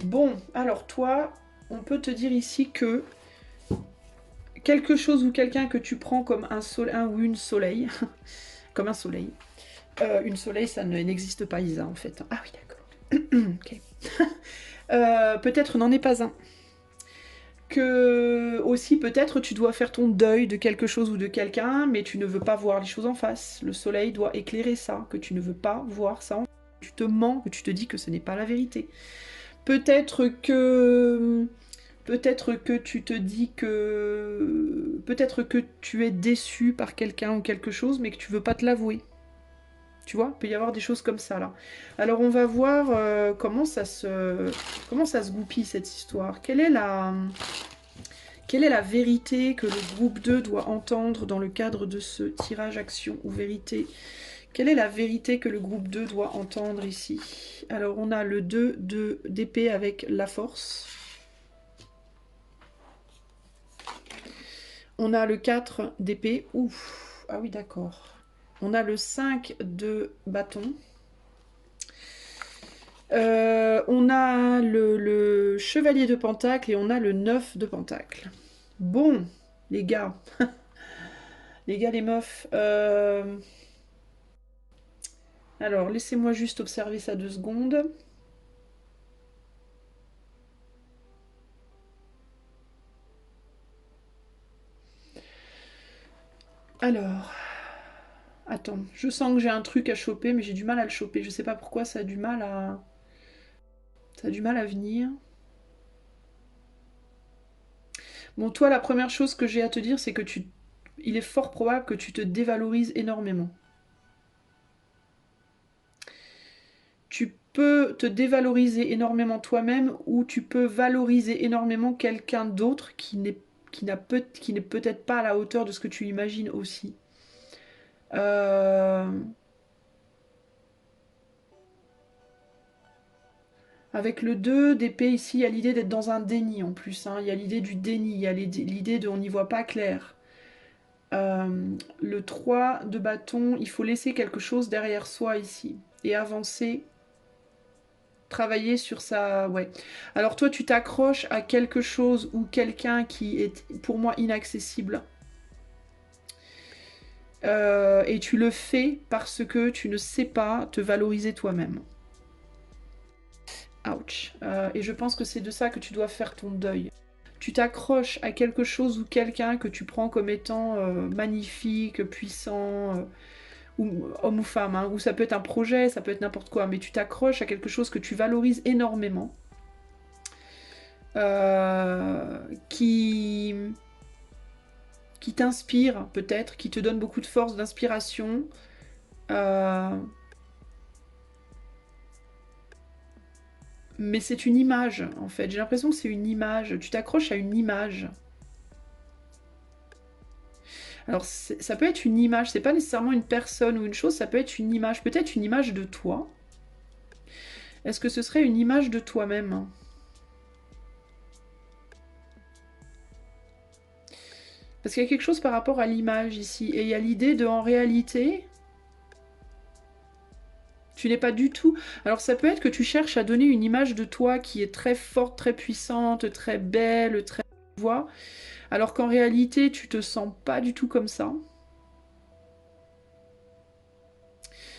Bon, alors toi, on peut te dire ici que quelque chose ou quelqu'un que tu prends comme un ou une soleil, comme un soleil. Une soleil, ça n'existe pas, Isa, en fait. Ah oui, d'accord. Ok. Peut-être n'en est pas un. Que aussi peut-être tu dois faire ton deuil de quelque chose ou de quelqu'un, mais tu ne veux pas voir les choses en face. Le soleil doit éclairer ça, que tu ne veux pas voir ça en face. Tu te mens, que tu te dis que ce n'est pas la vérité. Peut-être que tu te dis que... Peut-être que tu es déçu par quelqu'un ou quelque chose, mais que tu veux pas te l'avouer. Tu vois, il peut y avoir des choses comme ça, là. Alors, on va voir comment ça se goupille, cette histoire. Quelle est la vérité que le groupe 2 doit entendre dans le cadre de ce tirage action ou vérité? Quelle est la vérité que le groupe 2 doit entendre ici? Alors, on a le 2 d'épée avec la force. On a le 4 d'épée. Ouf, ah oui, d'accord. On a le 5 de bâton. On a le chevalier de pentacle et on a le 9 de pentacle. Bon, les gars. Les meufs. Alors, laissez-moi juste observer ça 2 secondes. Alors... Attends, je sens que j'ai un truc à choper, mais j'ai du mal à le choper. Je sais pas pourquoi, ça a du mal à... Ça a du mal à venir. Bon, toi, la première chose que j'ai à te dire, c'est que il est fort probable que tu te dévalorises énormément. Tu peux te dévaloriser énormément toi-même ou tu peux valoriser énormément quelqu'un d'autre qui n'est peut-être pas à la hauteur de ce que tu imagines aussi. Avec le 2 d'épée ici, il y a l'idée d'être dans un déni en plus. Hein. Il y a l'idée du déni, il y a l'idée de on n'y voit pas clair. Le 3 de bâton, il faut laisser quelque chose derrière soi ici. Et avancer, travailler sur sa... Ouais. Alors toi, tu t'accroches à quelque chose ou quelqu'un qui est pour moi inaccessible. Et tu le fais parce que tu ne sais pas te valoriser toi-même. Ouch. Et je pense que c'est de ça que tu dois faire ton deuil. Tu t'accroches à quelque chose ou quelqu'un que tu prends comme étant magnifique, puissant, ou homme ou femme, hein, ou ça peut être un projet, ça peut être n'importe quoi, mais tu t'accroches à quelque chose que tu valorises énormément, qui t'inspire peut-être, qui te donne beaucoup de force, d'inspiration. Mais c'est une image, en fait. J'ai l'impression que c'est une image. Tu t'accroches à une image. Alors, ça peut être une image. C'est pas nécessairement une personne ou une chose. Ça peut être une image. Peut-être une image de toi. Est-ce que ce serait une image de toi-même? Parce qu'il y a quelque chose par rapport à l'image ici. Et il y a l'idée de, en réalité... Tu n'es pas du tout... Alors ça peut être que tu cherches à donner une image de toi qui est très forte, très puissante, très belle, très... voix, alors qu'en réalité, tu te sens pas du tout comme ça.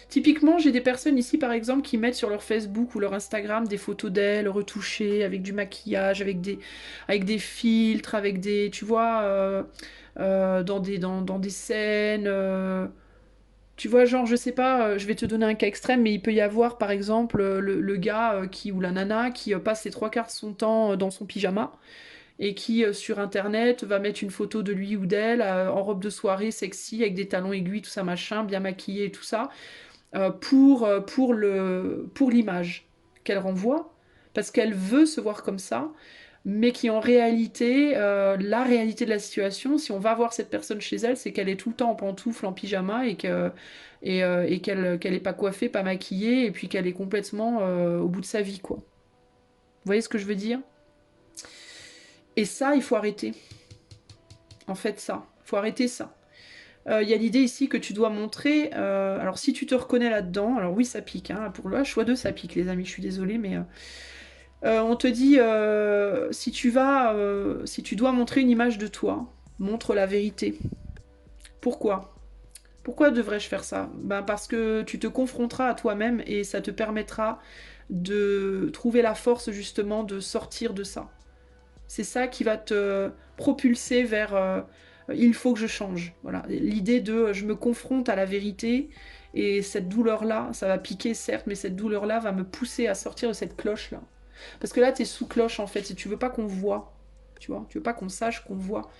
Typiquement, j'ai des personnes ici, par exemple, qui mettent sur leur Facebook ou leur Instagram des photos d'elles retouchées, avec du maquillage, avec des filtres, avec des, tu vois, dans des scènes. Tu vois, genre, je sais pas, je vais te donner un cas extrême, mais il peut y avoir, par exemple, le gars ou la nana qui passe les trois quarts de son temps dans son pyjama et qui, sur Internet, va mettre une photo de lui ou d'elle en robe de soirée sexy, avec des talons aiguilles, tout ça, machin, bien maquillée et tout ça, pour l'image qu'elle renvoie, parce qu'elle veut se voir comme ça, mais qui en réalité, la réalité de la situation, si on va voir cette personne chez elle, c'est qu'elle est tout le temps en pantoufles, en pyjama, et qu'elle est pas coiffée, pas maquillée, et puis qu'elle est complètement au bout de sa vie, quoi. Vous voyez ce que je veux dire? Et ça, il faut arrêter. En fait, ça. Il faut arrêter ça. Il y a l'idée ici que tu dois montrer. Alors, si tu te reconnais là-dedans, alors oui, ça pique. Hein, pour le choix 2, ça pique, les amis. Je suis désolée, mais on te dit si tu dois montrer une image de toi, montre la vérité. Pourquoi? Pourquoi devrais-je faire ça? Ben parce que tu te confronteras à toi-même et ça te permettra de trouver la force justement de sortir de ça. C'est ça qui va te propulser vers il faut que je change. Voilà, l'idée de je me confronte à la vérité et cette douleur-là, ça va piquer certes, mais cette douleur-là va me pousser à sortir de cette cloche-là. Parce que là, tu es sous cloche en fait, si tu veux pas qu'on voit, tu vois, tu veux pas qu'on sache, qu'on voit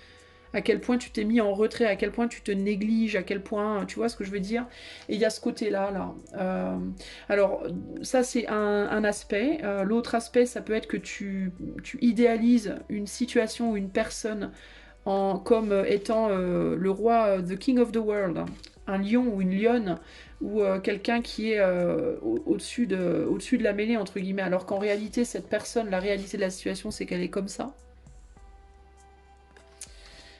à quel point tu t'es mis en retrait, à quel point tu te négliges, à quel point, tu vois ce que je veux dire. Et il y a ce côté-là, là. Alors, ça c'est un aspect. L'autre aspect, ça peut être que tu idéalises une situation ou une personne comme étant le roi, the king of the world, hein. Un lion ou une lionne, ou quelqu'un qui est au-dessus de la mêlée, entre guillemets, alors qu'en réalité, cette personne, la réalité de la situation, c'est qu'elle est comme ça.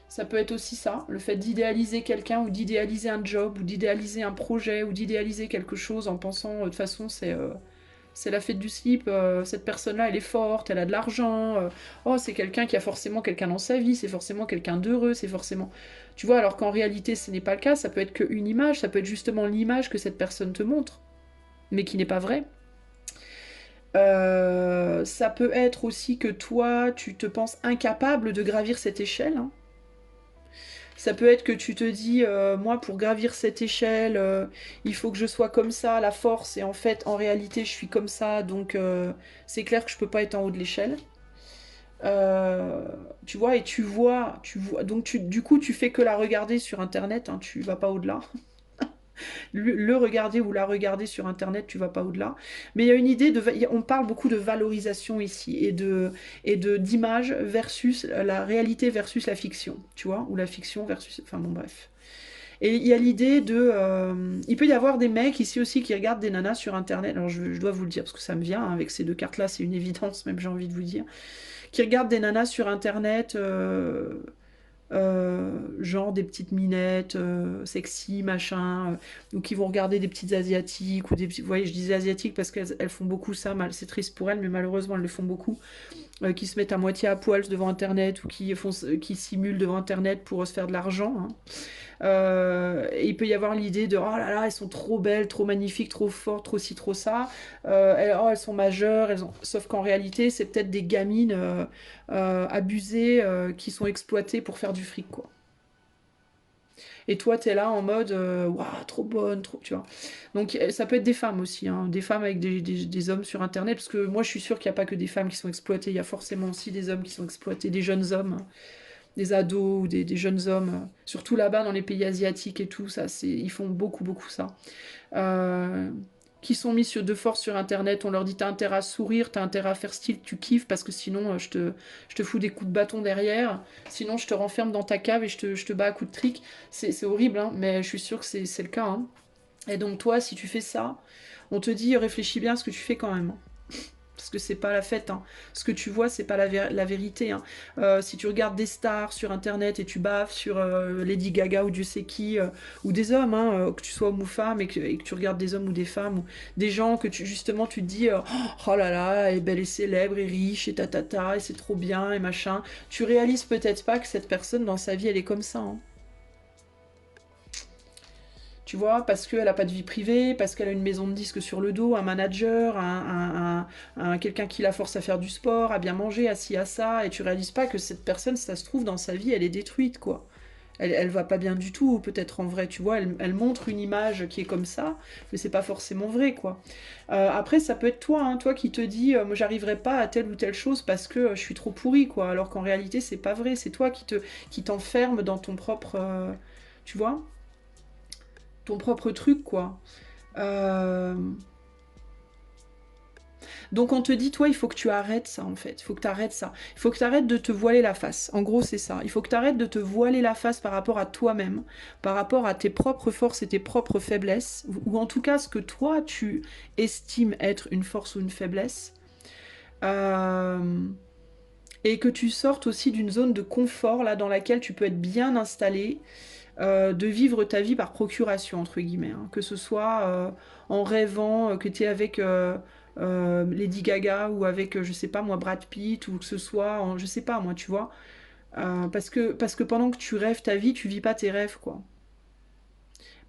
Ça peut être aussi ça, le fait d'idéaliser quelqu'un ou d'idéaliser un job ou d'idéaliser un projet ou d'idéaliser quelque chose en pensant de toute façon c'est la fête du slip, cette personne-là elle est forte, elle a de l'argent, oh c'est quelqu'un qui a forcément quelqu'un dans sa vie, c'est forcément quelqu'un d'heureux, c'est forcément... Tu vois, alors qu'en réalité ce n'est pas le cas, ça peut être qu'une image, ça peut être justement l'image que cette personne te montre, mais qui n'est pas vraie. Ça peut être aussi que toi tu te penses incapable de gravir cette échelle, hein. Ça peut être que tu te dis, moi, pour gravir cette échelle, il faut que je sois comme ça, la force, et en fait, en réalité, je suis comme ça, donc c'est clair que je peux pas être en haut de l'échelle. Euh, Tu vois, et tu vois, donc du coup, tu fais que la regarder sur Internet, hein, tu vas pas au-delà. Le regarder ou la regarder sur Internet, tu vas pas au-delà. Mais il y a une idée on parle beaucoup de valorisation ici et de d'image versus la réalité versus la fiction, tu vois, ou la fiction versus, enfin bon bref. Et il y a l'idée il peut y avoir des mecs ici aussi qui regardent des nanas sur Internet. Alors je dois vous le dire parce que ça me vient hein, avec ces deux cartes-là, c'est une évidence même j'ai envie de vous dire, qui regardent des nanas sur Internet. Genre des petites minettes sexy, machin, ou qui vont regarder des petites asiatiques, ou des petits... Vous voyez, je disais asiatiques parce qu'elles font beaucoup ça, c'est triste pour elles, mais malheureusement elles le font beaucoup, qui se mettent à moitié à poil devant Internet, ou qui simulent devant Internet pour se faire de l'argent, hein. Et il peut y avoir l'idée de oh là là, elles sont trop belles, trop magnifiques, trop fortes, trop ci, trop ça. Elles sont majeures, sauf qu'en réalité, c'est peut-être des gamines abusées qui sont exploitées pour faire du fric, quoi. Et toi, t'es là en mode waouh, trop bonne, trop, tu vois. Donc ça peut être des femmes aussi, hein, des femmes avec des hommes sur Internet, parce que moi je suis sûre qu'il n'y a pas que des femmes qui sont exploitées, il y a forcément aussi des hommes qui sont exploités, des jeunes hommes, des ados ou des jeunes hommes, surtout là-bas dans les pays asiatiques et tout, ça, ils font beaucoup, beaucoup ça. Euh, qui sont mis de force sur Internet, on leur dit t'as intérêt à sourire, t'as intérêt à faire style, tu kiffes, parce que sinon je te fous des coups de bâton derrière, sinon je te renferme dans ta cave et je te bats à coups de trick. C'est horrible, hein, mais je suis sûre que c'est le cas, hein. Et donc toi, si tu fais ça, on te dit réfléchis bien à ce que tu fais quand même, hein. Parce que c'est pas la fête, hein. Ce que tu vois, c'est pas la vérité, hein. Si tu regardes des stars sur Internet et tu baves sur Lady Gaga ou Dieu sait qui, ou des hommes, hein, que tu sois homme ou femme, et que tu regardes des hommes ou des femmes, ou des gens que justement tu te dis oh là là, elle est belle et célèbre et riche et tatata, et c'est trop bien et machin. Tu réalises peut-être pas que cette personne dans sa vie, elle est comme ça, hein. Tu vois, parce qu'elle n'a pas de vie privée, parce qu'elle a une maison de disques sur le dos, un manager, quelqu'un qui la force à faire du sport, à bien manger, à ci, à ça, et tu réalises pas que cette personne, si ça se trouve, dans sa vie, elle est détruite, quoi. Elle va pas bien du tout, peut-être en vrai, tu vois, elle montre une image qui est comme ça, mais c'est pas forcément vrai, quoi. Après, ça peut être toi, hein, toi qui te dis, moi j'arriverai pas à telle ou telle chose parce que je suis trop pourri, quoi, alors qu'en réalité, c'est pas vrai, c'est toi qui t'enferme dans ton propre, tu vois, ton propre truc, quoi. Euh, Donc on te dit, toi, il faut que tu arrêtes ça, en fait. Il faut que tu arrêtes ça. Il faut que tu arrêtes de te voiler la face. En gros, c'est ça. Il faut que tu arrêtes de te voiler la face par rapport à toi-même, par rapport à tes propres forces et tes propres faiblesses, ou en tout cas ce que toi, tu estimes être une force ou une faiblesse. Euh, Et que tu sortes aussi d'une zone de confort, là, dans laquelle tu peux être bien installé, de vivre ta vie par procuration, entre guillemets. Hein. Que ce soit en rêvant que tu es avec Lady Gaga ou avec, je sais pas moi, Brad Pitt, ou que ce soit, je sais pas moi, tu vois. Parce que pendant que tu rêves ta vie, tu vis pas tes rêves, quoi.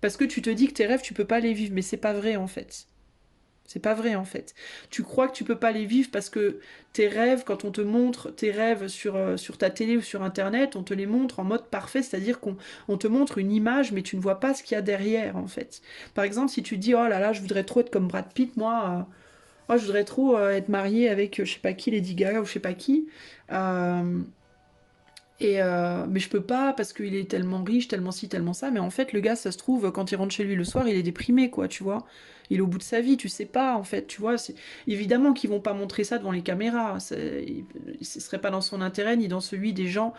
Parce que tu te dis que tes rêves, tu peux pas les vivre, mais c'est pas vrai en fait. C'est pas vrai en fait. Tu crois que tu peux pas les vivre parce que tes rêves, quand on te montre tes rêves sur ta télé ou sur internet, on te les montre en mode parfait, c'est-à-dire qu'on te montre une image mais tu ne vois pas ce qu'il y a derrière en fait. Par exemple, si tu dis oh là là, je voudrais trop être comme Brad Pitt, moi, oh, je voudrais trop être mariée avec je sais pas qui, Lady Gaga ou je sais pas qui. Euh, mais je peux pas parce qu'il est tellement riche, tellement ci, tellement ça. Mais en fait, le gars, ça se trouve, quand il rentre chez lui le soir, il est déprimé, quoi, tu vois. Il est au bout de sa vie, tu sais pas, en fait, tu vois. Évidemment qu'ils vont pas montrer ça devant les caméras. Ce serait pas dans son intérêt ni dans celui des gens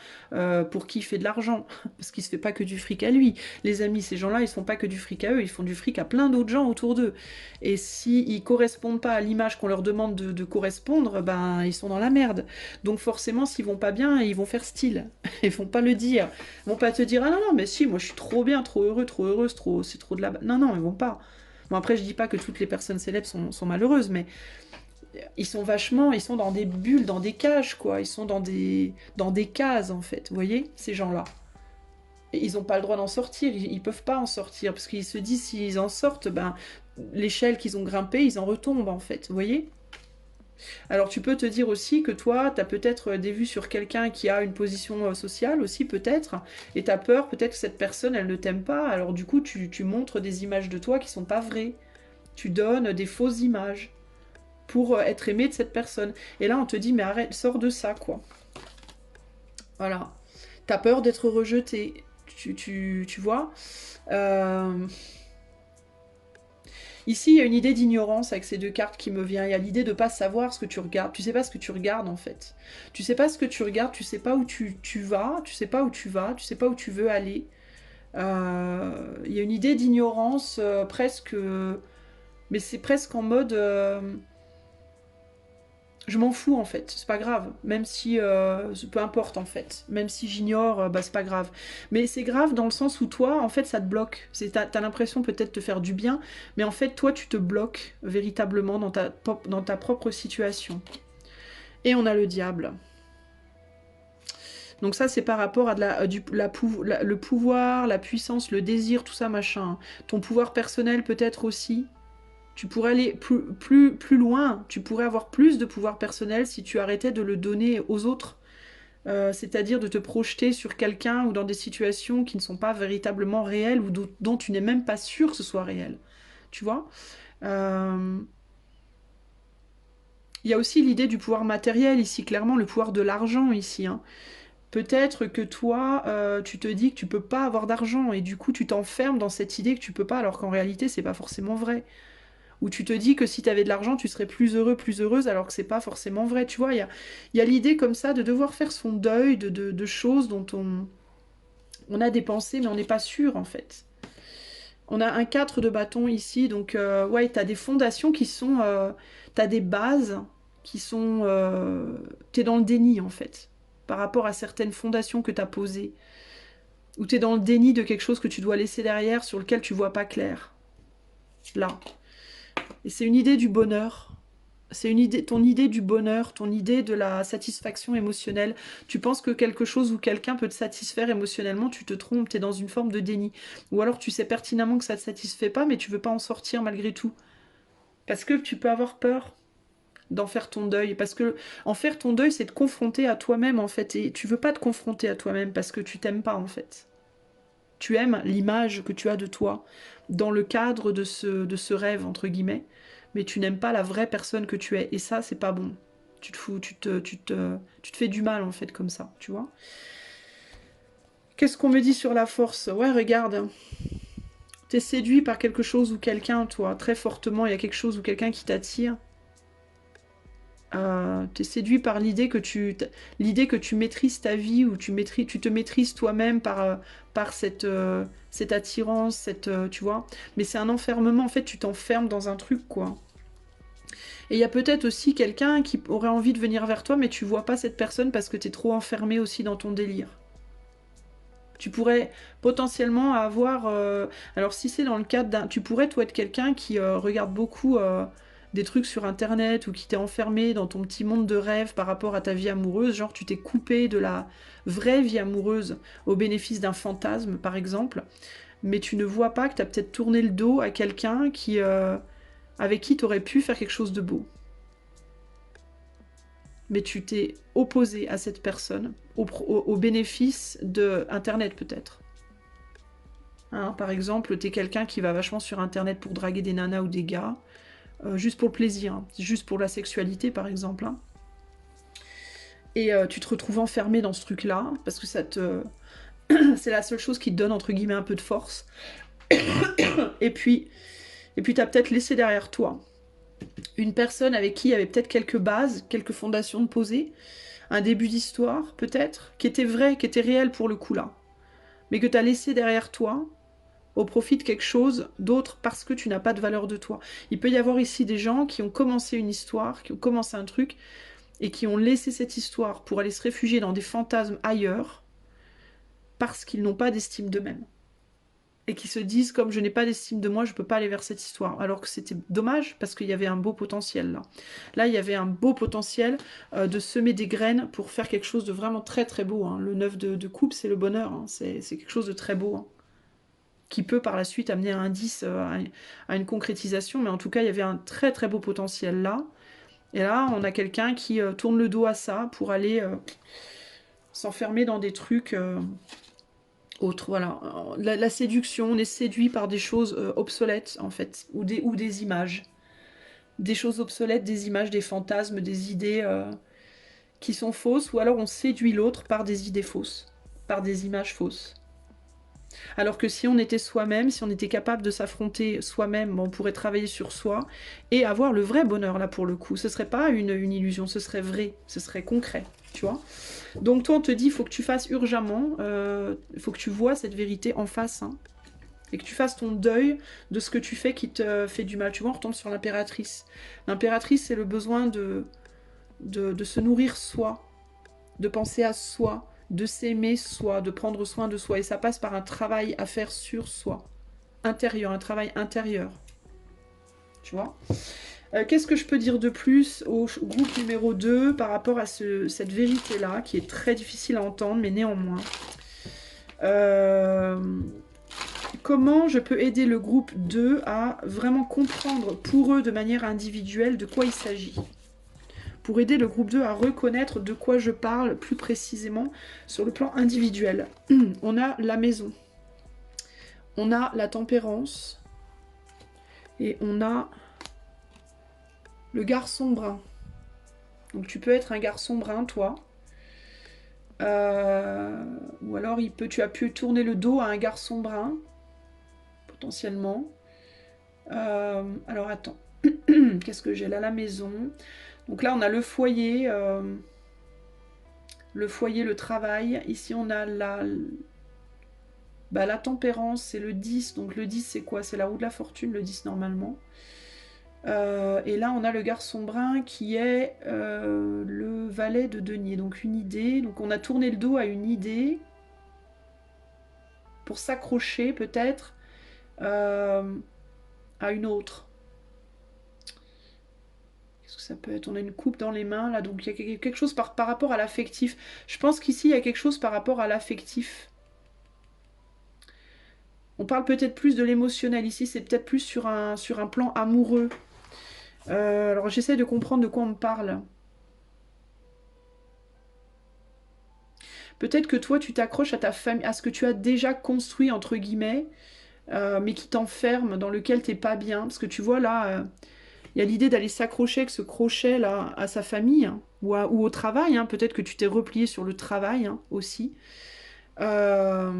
pour qui il fait de l'argent. Parce qu'il se fait pas que du fric à lui. Les amis, ces gens-là, ils font pas que du fric à eux, ils font du fric à plein d'autres gens autour d'eux. Et s'ils correspondent pas à l'image qu'on leur demande de correspondre, ben, ils sont dans la merde. Donc forcément, s'ils vont pas bien, ils vont faire style. Ils vont pas le dire. Ils vont pas te dire ah non non mais si moi je suis trop bien, trop heureux, trop heureuse, trop c'est trop de la non non ils vont pas. Bon après je dis pas que toutes les personnes célèbres sont malheureuses mais ils sont vachement ils sont dans des bulles, dans des cages quoi. Ils sont dans des cases en fait. Vous voyez ces gens-là. Et ils ont pas le droit d'en sortir. Ils peuvent pas en sortir parce qu'ils se disent s'ils en sortent ben l'échelle qu'ils ont grimpée ils en retombent en fait. Vous voyez. Alors tu peux te dire aussi que toi, tu as peut-être des vues sur quelqu'un qui a une position sociale aussi, peut-être, et tu as peur, peut-être que cette personne, elle ne t'aime pas, alors du coup, tu montres des images de toi qui sont pas vraies. Tu donnes des fausses images pour être aimé de cette personne. Et là, on te dit, mais arrête, sors de ça, quoi. Voilà. T'as peur d'être rejeté. Tu vois euh, Ici, il y a une idée d'ignorance avec ces deux cartes qui me vient. Il y a l'idée de pas savoir ce que tu regardes. Tu sais pas ce que tu regardes en fait. Tu sais pas ce que tu regardes, tu sais pas où tu vas, tu sais pas où tu vas, tu sais pas où tu veux aller. Il y a une idée d'ignorance presque. Mais c'est presque en mode. Je m'en fous en fait, c'est pas grave. Même si. Peu importe en fait. Même si j'ignore, bah c'est pas grave. Mais c'est grave dans le sens où toi, en fait, ça te bloque. T'as l'impression peut-être te faire du bien, mais en fait, toi, tu te bloques véritablement dans ta propre situation. Et on a le diable. Donc ça, c'est par rapport à le pouvoir, la puissance, le désir, tout ça, machin. Ton pouvoir personnel peut-être aussi. Tu pourrais aller plus loin, tu pourrais avoir plus de pouvoir personnel si tu arrêtais de le donner aux autres. C'est-à-dire de te projeter sur quelqu'un ou dans des situations qui ne sont pas véritablement réelles ou dont tu n'es même pas sûr que ce soit réel. Tu vois Il y a aussi l'idée du pouvoir matériel ici, clairement le pouvoir de l'argent ici. Hein. Peut-être que toi, tu te dis que tu peux pas avoir d'argent et du coup tu t'enfermes dans cette idée que tu peux pas alors qu'en réalité c'est pas forcément vrai. Où tu te dis que si tu avais de l'argent, tu serais plus heureux, plus heureuse, alors que c'est pas forcément vrai. Tu vois, il y a l'idée comme ça de devoir faire son deuil de choses dont on a des pensées, mais on n'est pas sûr en fait. On a un 4 de bâton ici, donc ouais, tu as des fondations qui sont. Tu as des bases qui sont. Tu es dans le déni en fait, par rapport à certaines fondations que tu as posées. Ou tu es dans le déni de quelque chose que tu dois laisser derrière, sur lequel tu vois pas clair. Là. Et c'est une idée du bonheur. C'est une idée, ton idée du bonheur, ton idée de la satisfaction émotionnelle. Tu penses que quelque chose ou quelqu'un peut te satisfaire émotionnellement, tu te trompes, tu es dans une forme de déni. Ou alors tu sais pertinemment que ça te satisfait pas, mais tu veux pas en sortir malgré tout. Parce que tu peux avoir peur d'en faire ton deuil. Parce que en faire ton deuil, c'est te confronter à toi-même, en fait. Et tu veux pas te confronter à toi-même parce que tu t'aimes pas, en fait. Tu aimes l'image que tu as de toi dans le cadre de ce rêve, entre guillemets, mais tu n'aimes pas la vraie personne que tu es. Et ça, c'est pas bon. Tu te fous, tu te fais du mal, en fait, comme ça, tu vois. Qu'est-ce qu'on me dit sur la force? Ouais, regarde, t'es séduit par quelque chose ou quelqu'un, toi, très fortement, il y a quelque chose ou quelqu'un qui t'attire. T'es séduit par l'idée que tu maîtrises ta vie ou tu te maîtrises toi-même par cette attirance, tu vois. Mais c'est un enfermement, en fait, tu t'enfermes dans un truc, quoi. Et il y a peut-être aussi quelqu'un qui aurait envie de venir vers toi, mais tu vois pas cette personne parce que t'es trop enfermé aussi dans ton délire. Tu pourrais potentiellement avoir... alors si c'est dans le cadre d'un... Tu pourrais, toi, être quelqu'un qui regarde beaucoup des trucs sur Internet ou qui t'est enfermé dans ton petit monde de rêve par rapport à ta vie amoureuse. Genre, tu t'es coupé de la vraie vie amoureuse au bénéfice d'un fantasme, par exemple. Mais tu ne vois pas que tu as peut-être tourné le dos à quelqu'un avec qui tu aurais pu faire quelque chose de beau. Mais tu t'es opposé à cette personne au bénéfice de Internet, peut-être. Hein, par exemple, t'es quelqu'un qui va vachement sur Internet pour draguer des nanas ou des gars, juste pour le plaisir, hein, juste pour la sexualité, par exemple. Hein. Et tu te retrouves enfermé dans ce truc-là, parce que c'est la seule chose qui te donne, entre guillemets, un peu de force. Et puis, t'as peut-être laissé derrière toi une personne avec qui il y avait peut-être quelques bases, quelques fondations de poser, un début d'histoire, peut-être, qui était vrai, qui était réel pour le coup là, mais que t'as laissé derrière toi, au profit de quelque chose d'autre parce que tu n'as pas de valeur de toi. Il peut y avoir ici des gens qui ont commencé une histoire, qui ont commencé un truc, et qui ont laissé cette histoire pour aller se réfugier dans des fantasmes ailleurs, parce qu'ils n'ont pas d'estime d'eux-mêmes. Et qui se disent, comme je n'ai pas d'estime de moi, je ne peux pas aller vers cette histoire. Alors que c'était dommage, parce qu'il y avait un beau potentiel là. Là, il y avait un beau potentiel de semer des graines pour faire quelque chose de vraiment très très beau. Hein. Le 9 de coupe, c'est le bonheur. Hein. C'est quelque chose de très beau. Hein. Qui peut par la suite amener un indice à une concrétisation, mais en tout cas, il y avait un très très beau potentiel là. Et là, on a quelqu'un qui tourne le dos à ça pour aller s'enfermer dans des trucs autres. Voilà. La séduction, on est séduit par des choses obsolètes, en fait, ou des images. Des choses obsolètes, des images, des fantasmes, des idées qui sont fausses, ou alors on séduit l'autre par des idées fausses, par des images fausses. Alors que si on était soi-même, si on était capable de s'affronter soi-même, on pourrait travailler sur soi et avoir le vrai bonheur là pour le coup. Ce serait pas une illusion, ce serait vrai, ce serait concret, tu vois. Donc toi on te dit, il faut que tu fasses urgemment, il faut que tu vois cette vérité en face, hein, et que tu fasses ton deuil de ce que tu fais qui te fait du mal. Tu vois, on retombe sur l'impératrice. L'impératrice, c'est le besoin de se nourrir soi, de penser à soi, de s'aimer soi, de prendre soin de soi. Et ça passe par un travail à faire sur soi, intérieur, un travail intérieur. Tu vois. Qu'est-ce que je peux dire de plus au groupe numéro 2 par rapport à cette vérité-là, qui est très difficile à entendre, mais néanmoins. Comment je peux aider le groupe 2 à vraiment comprendre pour eux de manière individuelle de quoi il s'agit ? Pour aider le groupe 2 à reconnaître de quoi je parle plus précisément sur le plan individuel. On a la maison, on a la tempérance, et on a le garçon brun. Donc tu peux être un garçon brun, toi. Ou alors tu as pu tourner le dos à un garçon brun, potentiellement. Alors attends, qu'est-ce que j'ai là? La maison. Donc là on a le foyer, le travail. Ici on a la tempérance, c'est le 10. Donc le 10 c'est quoi? C'est la roue de la fortune, le 10 normalement. Et là on a le garçon brun qui est le valet de denier. Donc une idée. Donc on a tourné le dos à une idée pour s'accrocher peut-être à une autre. Qu'est-ce que ça peut être? On a une coupe dans les mains, là, donc il y a quelque chose par rapport à l'affectif. Je pense qu'ici, il y a quelque chose par rapport à l'affectif. On parle peut-être plus de l'émotionnel. Ici, c'est peut-être plus sur un plan amoureux. Alors, j'essaie de comprendre de quoi on me parle. Peut-être que toi, tu t'accroches à ta famille, à ce que tu as déjà construit, entre guillemets, mais qui t'enferme, dans lequel t'es pas bien. Parce que tu vois, là, il y a l'idée d'aller s'accrocher avec ce crochet-là à sa famille, hein, ou au travail. Hein. Peut-être que tu t'es replié sur le travail, hein, aussi. Euh,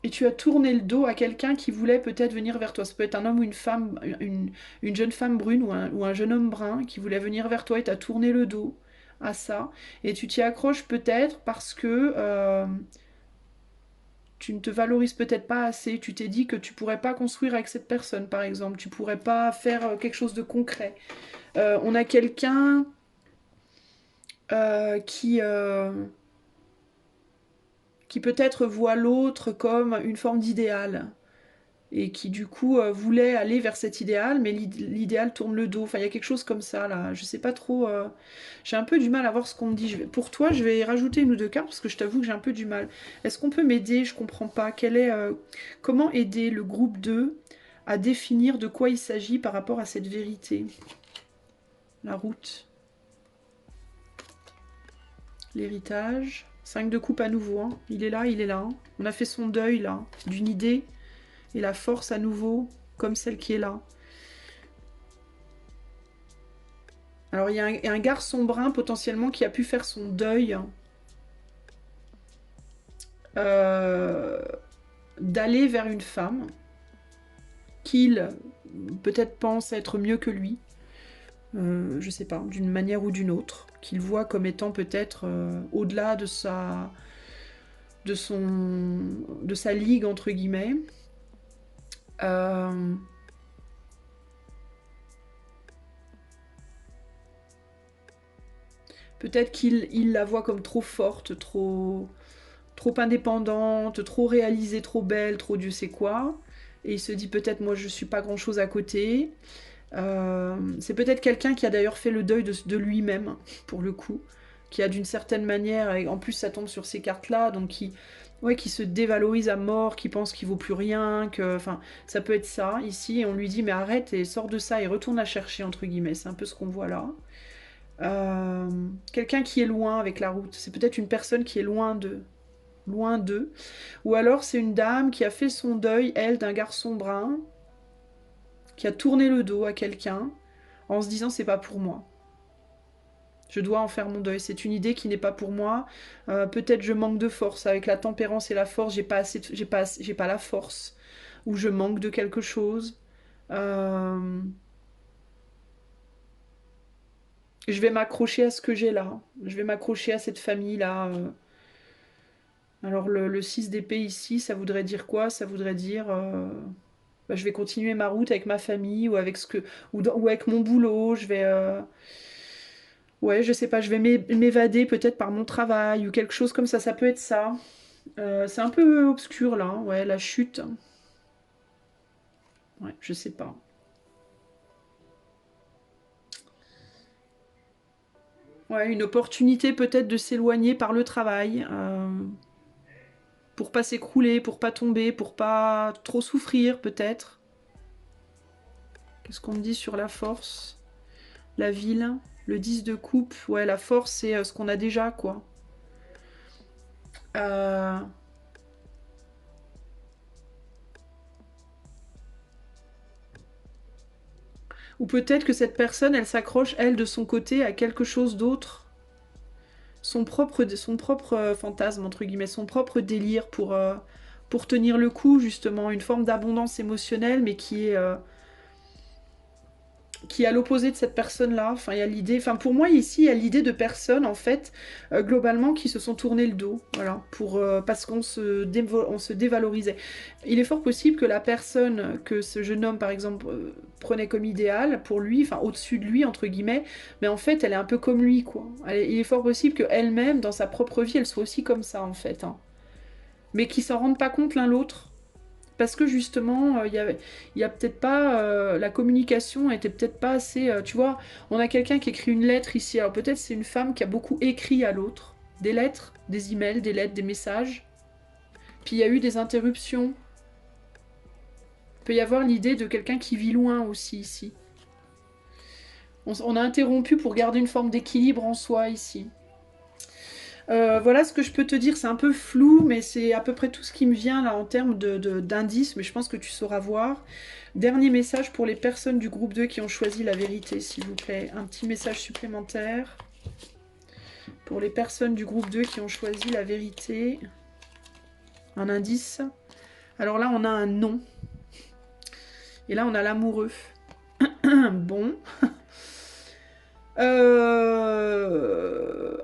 Et tu as tourné le dos à quelqu'un qui voulait peut-être venir vers toi. Ça peut être un homme ou une femme, une jeune femme brune ou un jeune homme brun qui voulait venir vers toi et t'as tourné le dos à ça. Et tu t'y accroches peut-être parce que tu ne te valorises peut-être pas assez. Tu t'es dit que tu pourrais pas construire avec cette personne, par exemple. Tu pourrais pas faire quelque chose de concret. On a quelqu'un qui peut-être voit l'autre comme une forme d'idéal. Et qui du coup voulait aller vers cet idéal, mais l'idéal tourne le dos. Enfin, il y a quelque chose comme ça là. Je sais pas trop. J'ai un peu du mal à voir ce qu'on me dit. Pour toi, je vais rajouter une ou deux cartes parce que je t'avoue que j'ai un peu du mal. Est-ce qu'on peut m'aider? Je comprends pas. Comment aider le groupe 2 à définir de quoi il s'agit par rapport à cette vérité? La route. L'héritage. 5 de coupe à nouveau. Hein. Il est là, il est là. Hein. On a fait son deuil là, d'une idée. Et la force à nouveau, comme celle qui est là. Alors il y a un garçon brun potentiellement qui a pu faire son deuil euh, d'aller vers une femme qu'il peut-être pense être mieux que lui. Je sais pas, d'une manière ou d'une autre. Qu'il voit comme étant peut-être au-delà de de sa ligue entre guillemets. Euh, Peut-être qu'il la voit comme trop forte, trop indépendante, trop réalisée, trop belle, trop Dieu sait quoi. Et il se dit peut-être moi je suis pas grand chose à côté. C'est peut-être quelqu'un qui a d'ailleurs fait le deuil de lui-même, pour le coup. Qui a d'une certaine manière, et en plus ça tombe sur ces cartes-là, donc qui se dévalorise à mort, qui pense qu'il vaut plus rien, enfin, ça peut être ça ici, et on lui dit mais arrête et sors de ça et retourne la chercher entre guillemets. C'est un peu ce qu'on voit là. Quelqu'un qui est loin avec la route. C'est peut-être une personne qui est loin d'eux. Ou alors c'est une dame qui a fait son deuil, elle, d'un garçon brun, qui a tourné le dos à quelqu'un en se disant c'est pas pour moi. Je dois en faire mon deuil. C'est une idée qui n'est pas pour moi. Peut-être je manque de force. Avec la tempérance et la force, j'ai pas la force. Ou je manque de quelque chose. Euh, je vais m'accrocher à ce que j'ai là. Je vais m'accrocher à cette famille-là. Alors le 6 d'épée ici, ça voudrait dire quoi? Ça voudrait dire bah, je vais continuer ma route avec ma famille ou avec ou avec mon boulot. Je vais ouais, je sais pas, je vais m'évader peut-être par mon travail ou quelque chose comme ça. Ça peut être ça. C'est un peu obscur là. Hein. Ouais, la chute. Ouais, je sais pas. Ouais, une opportunité peut-être de s'éloigner par le travail. Pour pas s'écrouler, pour pas tomber, pour pas trop souffrir peut-être. Qu'est-ce qu'on me dit sur la force? La ville, le 10 de coupe. Ouais, la force, c'est ce qu'on a déjà, quoi. Euh, Ou peut-être que cette personne, elle s'accroche, elle, de son côté, à quelque chose d'autre. Son propre fantasme, entre guillemets, son propre délire pour tenir le coup, justement. Une forme d'abondance émotionnelle, mais qui est à l'opposé de cette personne-là. Enfin, il y a l'idée. Enfin, pour moi, ici, il y a l'idée de personnes, en fait, globalement, qui se sont tournées le dos. Voilà. Parce on se dévalorisait. Il est fort possible que la personne que ce jeune homme, par exemple, prenait comme idéal pour lui, enfin, au-dessus de lui, entre guillemets, mais en fait, elle est un peu comme lui, quoi. Il est fort possible qu'elle-même, dans sa propre vie, elle soit aussi comme ça, en fait. Hein. Mais qui s'en rendent pas compte l'un l'autre. Parce que justement, il y a peut-être pas... la communication était peut-être pas assez... tu vois, on a quelqu'un qui écrit une lettre ici. Alors peut-être c'est une femme qui a beaucoup écrit à l'autre. Des lettres, des emails, des lettres, des messages. Puis il y a eu des interruptions. Il peut y avoir l'idée de quelqu'un qui vit loin aussi ici. On a interrompu pour garder une forme d'équilibre en soi ici. Voilà ce que je peux te dire, c'est un peu flou, mais c'est à peu près tout ce qui me vient là en termes d'indices, mais je pense que tu sauras voir. Dernier message pour les personnes du groupe 2 qui ont choisi la vérité, s'il vous plaît. Un petit message supplémentaire. Pour les personnes du groupe 2 qui ont choisi la vérité. Un indice. Alors là, on a un non. Et là, on a l'amoureux. Bon.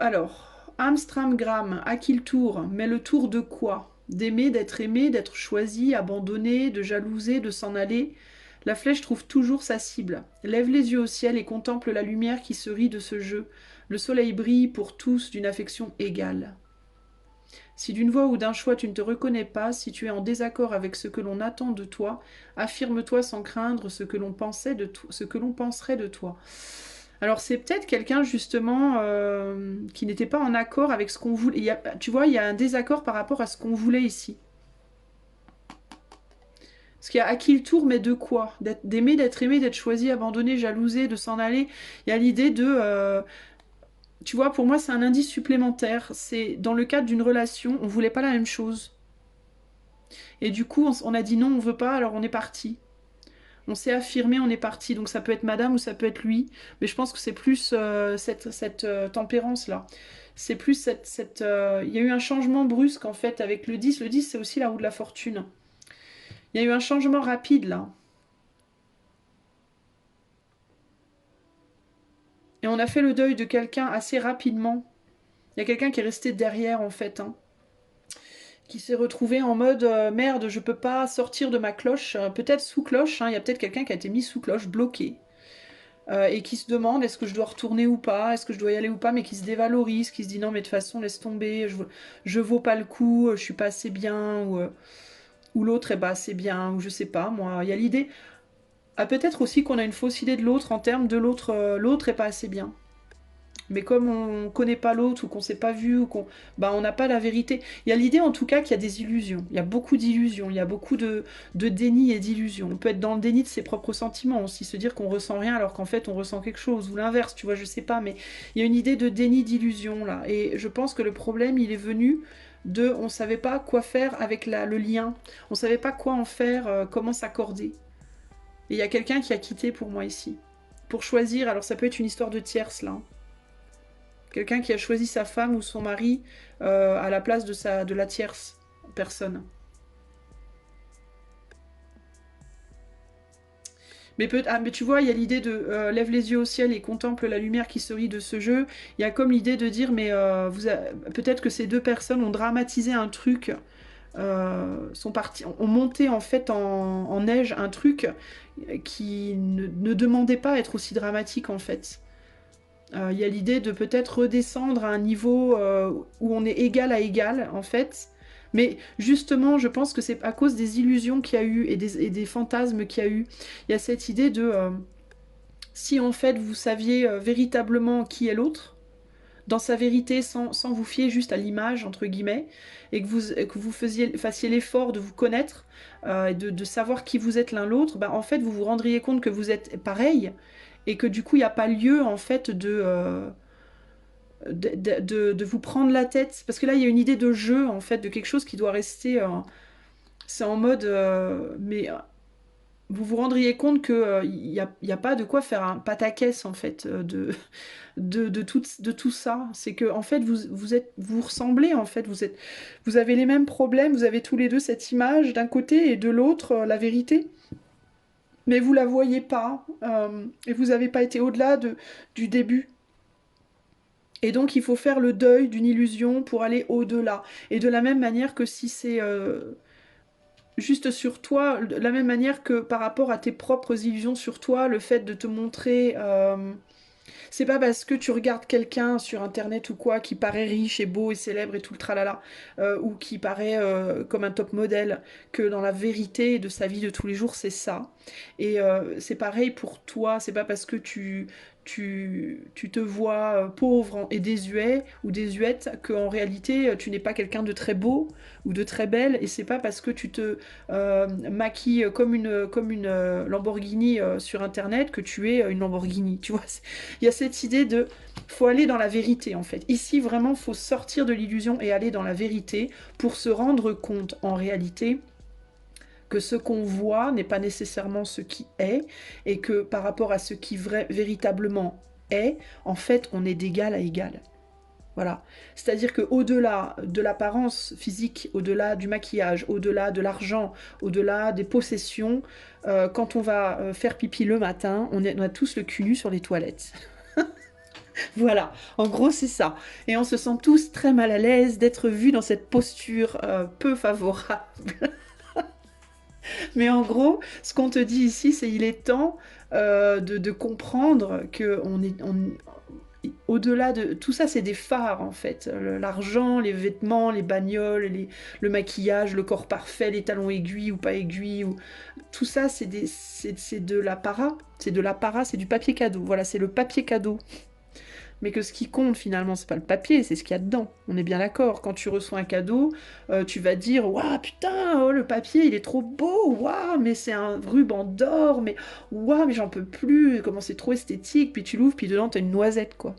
Alors, Amstramgram, à qui le tour? Mais le tour de quoi? D'aimer, d'être aimé, d'être choisi, abandonné, de jalouser, de s'en aller. La flèche trouve toujours sa cible. Lève les yeux au ciel et contemple la lumière qui se rit de ce jeu. Le soleil brille pour tous d'une affection égale. Si d'une voix ou d'un choix tu ne te reconnais pas, si tu es en désaccord avec ce que l'on attend de toi, affirme-toi sans craindre ce que l'on penserait de toi. Alors c'est peut-être quelqu'un justement qui n'était pas en accord avec ce qu'on voulait. Tu vois, il y a un désaccord par rapport à ce qu'on voulait ici. Parce qu'il y a à qui le tour, mais de quoi? D'aimer, d'être aimé, d'être choisi, abandonné, jalousé, de s'en aller. Il y a l'idée de... tu vois, pour moi, c'est un indice supplémentaire. C'est dans le cadre d'une relation, on voulait pas la même chose. Et du coup, on a dit non, on veut pas, alors on est parti. On s'est affirmé, on est parti. Donc ça peut être madame ou ça peut être lui. Mais je pense que c'est plus cette tempérance-là. C'est plus il y a eu un changement brusque en fait avec le 10. Le 10, c'est aussi la roue de la fortune. Il y a eu un changement rapide là. Et on a fait le deuil de quelqu'un assez rapidement. Il y a quelqu'un qui est resté derrière en fait. Hein, qui s'est retrouvé en mode merde, je peux pas sortir de ma cloche. Peut-être sous cloche. Hein, il y a peut-être quelqu'un qui a été mis sous cloche, bloqué. Et qui se demande est-ce que je dois retourner ou pas, est-ce que je dois y aller ou pas, mais qui se dévalorise, qui se dit non mais de toute façon laisse tomber, je vaux pas le coup, je suis pas assez bien, ou l'autre est pas assez bien, ou je sais pas, moi, il y a l'idée, peut-être aussi qu'on a une fausse idée de l'autre en termes de l'autre, l'autre est pas assez bien. Mais comme on connaît pas l'autre ou qu'on s'est pas vu ou on n'a pas la vérité. Il y a l'idée en tout cas qu'il y a des illusions. Il y a beaucoup d'illusions. Il y a beaucoup de déni et d'illusions. On peut être dans le déni de ses propres sentiments aussi, se dire qu'on ressent rien alors qu'en fait on ressent quelque chose ou l'inverse. Tu vois, je sais pas, mais il y a une idée de déni d'illusion là. Et je pense que le problème il est venu on savait pas quoi faire avec le lien. On savait pas quoi en faire, comment s'accorder. Et il y a quelqu'un qui a quitté pour moi ici. Pour choisir, alors ça peut être une histoire de tierce là. Quelqu'un qui a choisi sa femme ou son mari à la place de la tierce personne. Mais tu vois, il y a l'idée de lève les yeux au ciel et contemple la lumière qui se rit de ce jeu. Il y a comme l'idée de dire, mais peut-être que ces deux personnes ont dramatisé un truc, ont monté en fait en neige un truc qui ne demandait pas à être aussi dramatique en fait. Il y a l'idée de peut-être redescendre à un niveau où on est égal à égal, en fait. Mais justement, je pense que c'est à cause des illusions qu'il y a eu et des fantasmes qu'il y a eu. Il y a cette idée de si en fait vous saviez véritablement qui est l'autre, dans sa vérité, sans vous fier juste à l'image, entre guillemets, et que vous fassiez l'effort de vous connaître, de savoir qui vous êtes l'un l'autre, bah, en fait, vous vous rendriez compte que vous êtes pareil, et que du coup, il n'y a pas lieu, en fait, de vous prendre la tête. Parce que là, il y a une idée de jeu, en fait, de quelque chose qui doit rester... c'est en mode... mais vous vous rendriez compte qu'il n'y a pas de quoi faire un pataquès, en fait, de tout ça. C'est que en fait vous ressemblez en fait, vous avez les mêmes problèmes, vous avez tous les deux cette image d'un côté et de l'autre la vérité. Mais vous la voyez pas et vous n'avez pas été au-delà du début. Et donc il faut faire le deuil d'une illusion pour aller au-delà. Et de la même manière que si c'est juste sur toi, de la même manière que par rapport à tes propres illusions sur toi, le fait de te montrer C'est pas parce que tu regardes quelqu'un sur internet ou quoi qui paraît riche et beau et célèbre et tout le tralala, ou qui paraît comme un top modèle, que dans la vérité de sa vie de tous les jours, c'est ça. Et c'est pareil pour toi, c'est pas parce que tu te vois pauvre et désuet ou désuète qu'en réalité tu n'es pas quelqu'un de très beau ou de très belle, et c'est pas parce que tu te maquilles comme une Lamborghini sur internet que tu es une Lamborghini, tu vois. Il y a cette idée de faut aller dans la vérité en fait. Ici vraiment faut sortir de l'illusion et aller dans la vérité pour se rendre compte en réalité que ce qu'on voit n'est pas nécessairement ce qui est, et que par rapport à ce qui véritablement est, en fait, on est d'égal à égal. Voilà. C'est-à-dire qu'au-delà de l'apparence physique, au-delà du maquillage, au-delà de l'argent, au-delà des possessions, quand on va faire pipi le matin, on a tous le cul nu sur les toilettes. Voilà, en gros c'est ça. Et on se sent tous très mal à l'aise d'être vus dans cette posture peu favorable. Mais en gros, ce qu'on te dit ici, c'est il est temps de comprendre que au-delà de tout ça, c'est des phares en fait. L'argent, les vêtements, les bagnoles, le maquillage, le corps parfait, les talons aiguilles ou pas aiguilles, tout ça, c'est de l'apparat. C'est de l'apparat, c'est du papier cadeau. Voilà, c'est le papier cadeau. Mais que ce qui compte finalement, c'est pas le papier, c'est ce qu'il y a dedans. On est bien d'accord. Quand tu reçois un cadeau, tu vas dire waouh putain, oh, le papier il est trop beau, waouh, mais c'est un ruban d'or, mais waouh, mais j'en peux plus, comment c'est trop esthétique. Puis tu l'ouvres, puis dedans t'as une noisette quoi,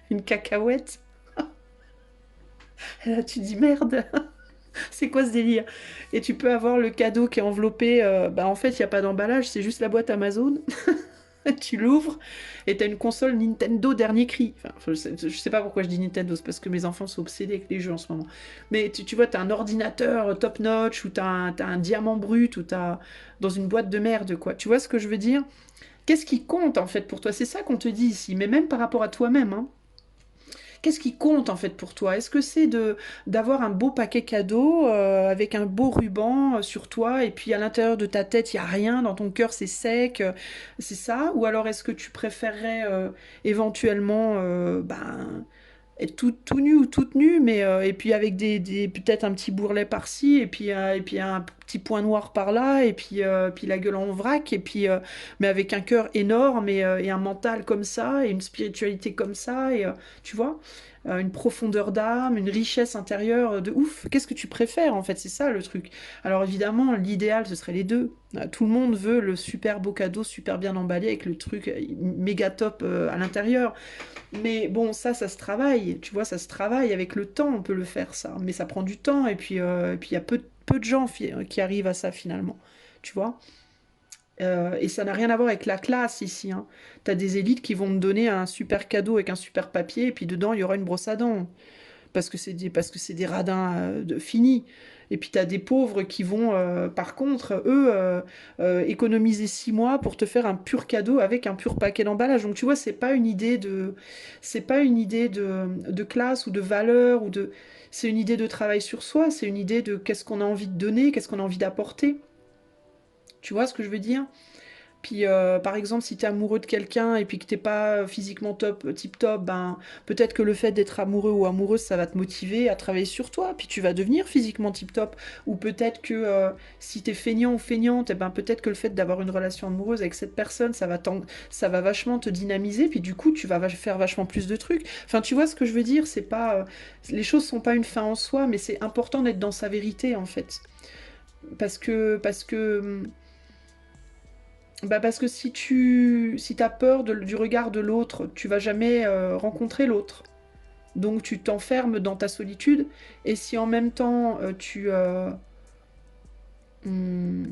une cacahuète. Et là tu dis merde, c'est quoi ce délire? Et tu peux avoir le cadeau qui est enveloppé, bah en fait il y a pas d'emballage, c'est juste la boîte Amazon. Tu l'ouvres et t'as une console Nintendo dernier cri. Enfin, je sais pas pourquoi je dis Nintendo, c'est parce que mes enfants sont obsédés avec les jeux en ce moment. Mais tu vois, t'as un ordinateur top notch, ou t'as un diamant brut, ou t'as dans une boîte de merde, quoi. Tu vois ce que je veux dire? Qu'est-ce qui compte en fait pour toi? C'est ça qu'on te dit ici, mais même par rapport à toi-même, hein. Qu'est-ce qui compte en fait pour toi? Est-ce que c'est de d'avoir un beau paquet cadeau avec un beau ruban sur toi, et puis à l'intérieur de ta tête il y a rien, dans ton cœur c'est sec, c'est ça? Ou alors est-ce que tu préférerais éventuellement être tout nu ou toute nue, mais et puis avec peut-être un petit bourrelet par-ci, et puis un petit point noir par-là, puis la gueule en vrac, mais avec un cœur énorme, et un mental comme ça, et une spiritualité comme ça, tu vois, une profondeur d'âme, une richesse intérieure de ouf. Qu'est-ce que tu préfères en fait? C'est ça le truc. Alors évidemment, l'idéal ce serait les deux. Tout le monde veut le super beau cadeau, super bien emballé, avec le truc méga top à l'intérieur. Mais bon, ça se travaille, tu vois, ça se travaille avec le temps, on peut le faire ça. Mais ça prend du temps, et puis il y a peu de gens qui arrivent à ça finalement, tu vois. Et ça n'a rien à voir avec la classe ici, hein. T'as des élites qui vont te donner un super cadeau avec un super papier, et puis dedans il y aura une brosse à dents parce que c'est des radins finis. Et puis t'as des pauvres qui vont, par contre, eux, économiser 6 mois pour te faire un pur cadeau avec un pur paquet d'emballage. Donc tu vois, c'est pas une idée de classe ou de valeur c'est une idée de travail sur soi. C'est une idée de qu'est-ce qu'on a envie de donner, qu'est-ce qu'on a envie d'apporter. Tu vois ce que je veux dire? Puis par exemple, si t'es amoureux de quelqu'un et puis que t'es pas physiquement tip top, ben peut-être que le fait d'être amoureux ou amoureuse, ça va te motiver à travailler sur toi, puis tu vas devenir physiquement tip top. Ou peut-être que si t'es feignant ou feignante, eh ben peut-être que le fait d'avoir une relation amoureuse avec cette personne, ça va vachement te dynamiser, puis du coup tu vas faire vachement plus de trucs. Enfin, tu vois ce que je veux dire? C'est pas les choses sont pas une fin en soi, mais c'est important d'être dans sa vérité en fait, parce que bah parce que si t'as peur du regard de l'autre, tu vas jamais rencontrer l'autre. Donc tu t'enfermes dans ta solitude. Et si en même temps hum,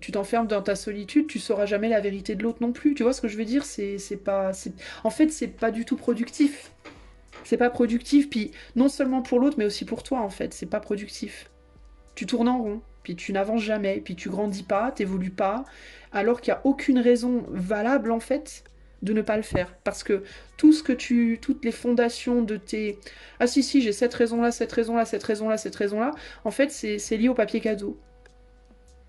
tu t'enfermes dans ta solitude, tu sauras jamais la vérité de l'autre non plus. Tu vois ce que je veux dire? En fait, c'est pas du tout productif. C'est pas productif. Puis non seulement pour l'autre, mais aussi pour toi en fait. C'est pas productif. Tu tournes en rond, puis tu n'avances jamais, puis tu grandis pas, t'évolues pas, alors qu'il n'y a aucune raison valable en fait de ne pas le faire. Parce que toutes les fondations de tes... Ah si, si, j'ai cette raison-là, cette raison-là, cette raison-là, cette raison-là, en fait c'est lié au papier cadeau.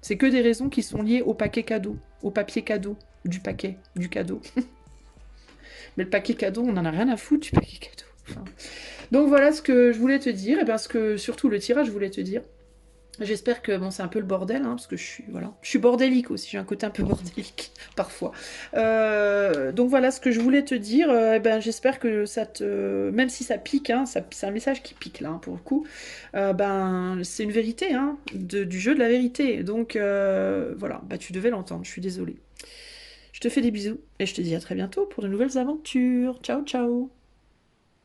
C'est que des raisons qui sont liées au paquet cadeau, au papier cadeau, du paquet, du cadeau. Mais le paquet cadeau, on en a rien à foutre du paquet cadeau. Enfin, donc voilà ce que je voulais te dire, et bien ce que surtout le tirage voulait te dire. J'espère que, bon, c'est un peu le bordel, hein, parce que voilà, je suis bordélique aussi, j'ai un côté un peu bordélique, parfois. Donc voilà ce que je voulais te dire, eh ben, j'espère que ça te... Même si ça pique, hein, c'est un message qui pique, là, hein, pour le coup, ben, c'est une vérité, hein, du jeu de la vérité, donc voilà, bah, tu devais l'entendre, je suis désolée. Je te fais des bisous, et je te dis à très bientôt pour de nouvelles aventures. Ciao, ciao.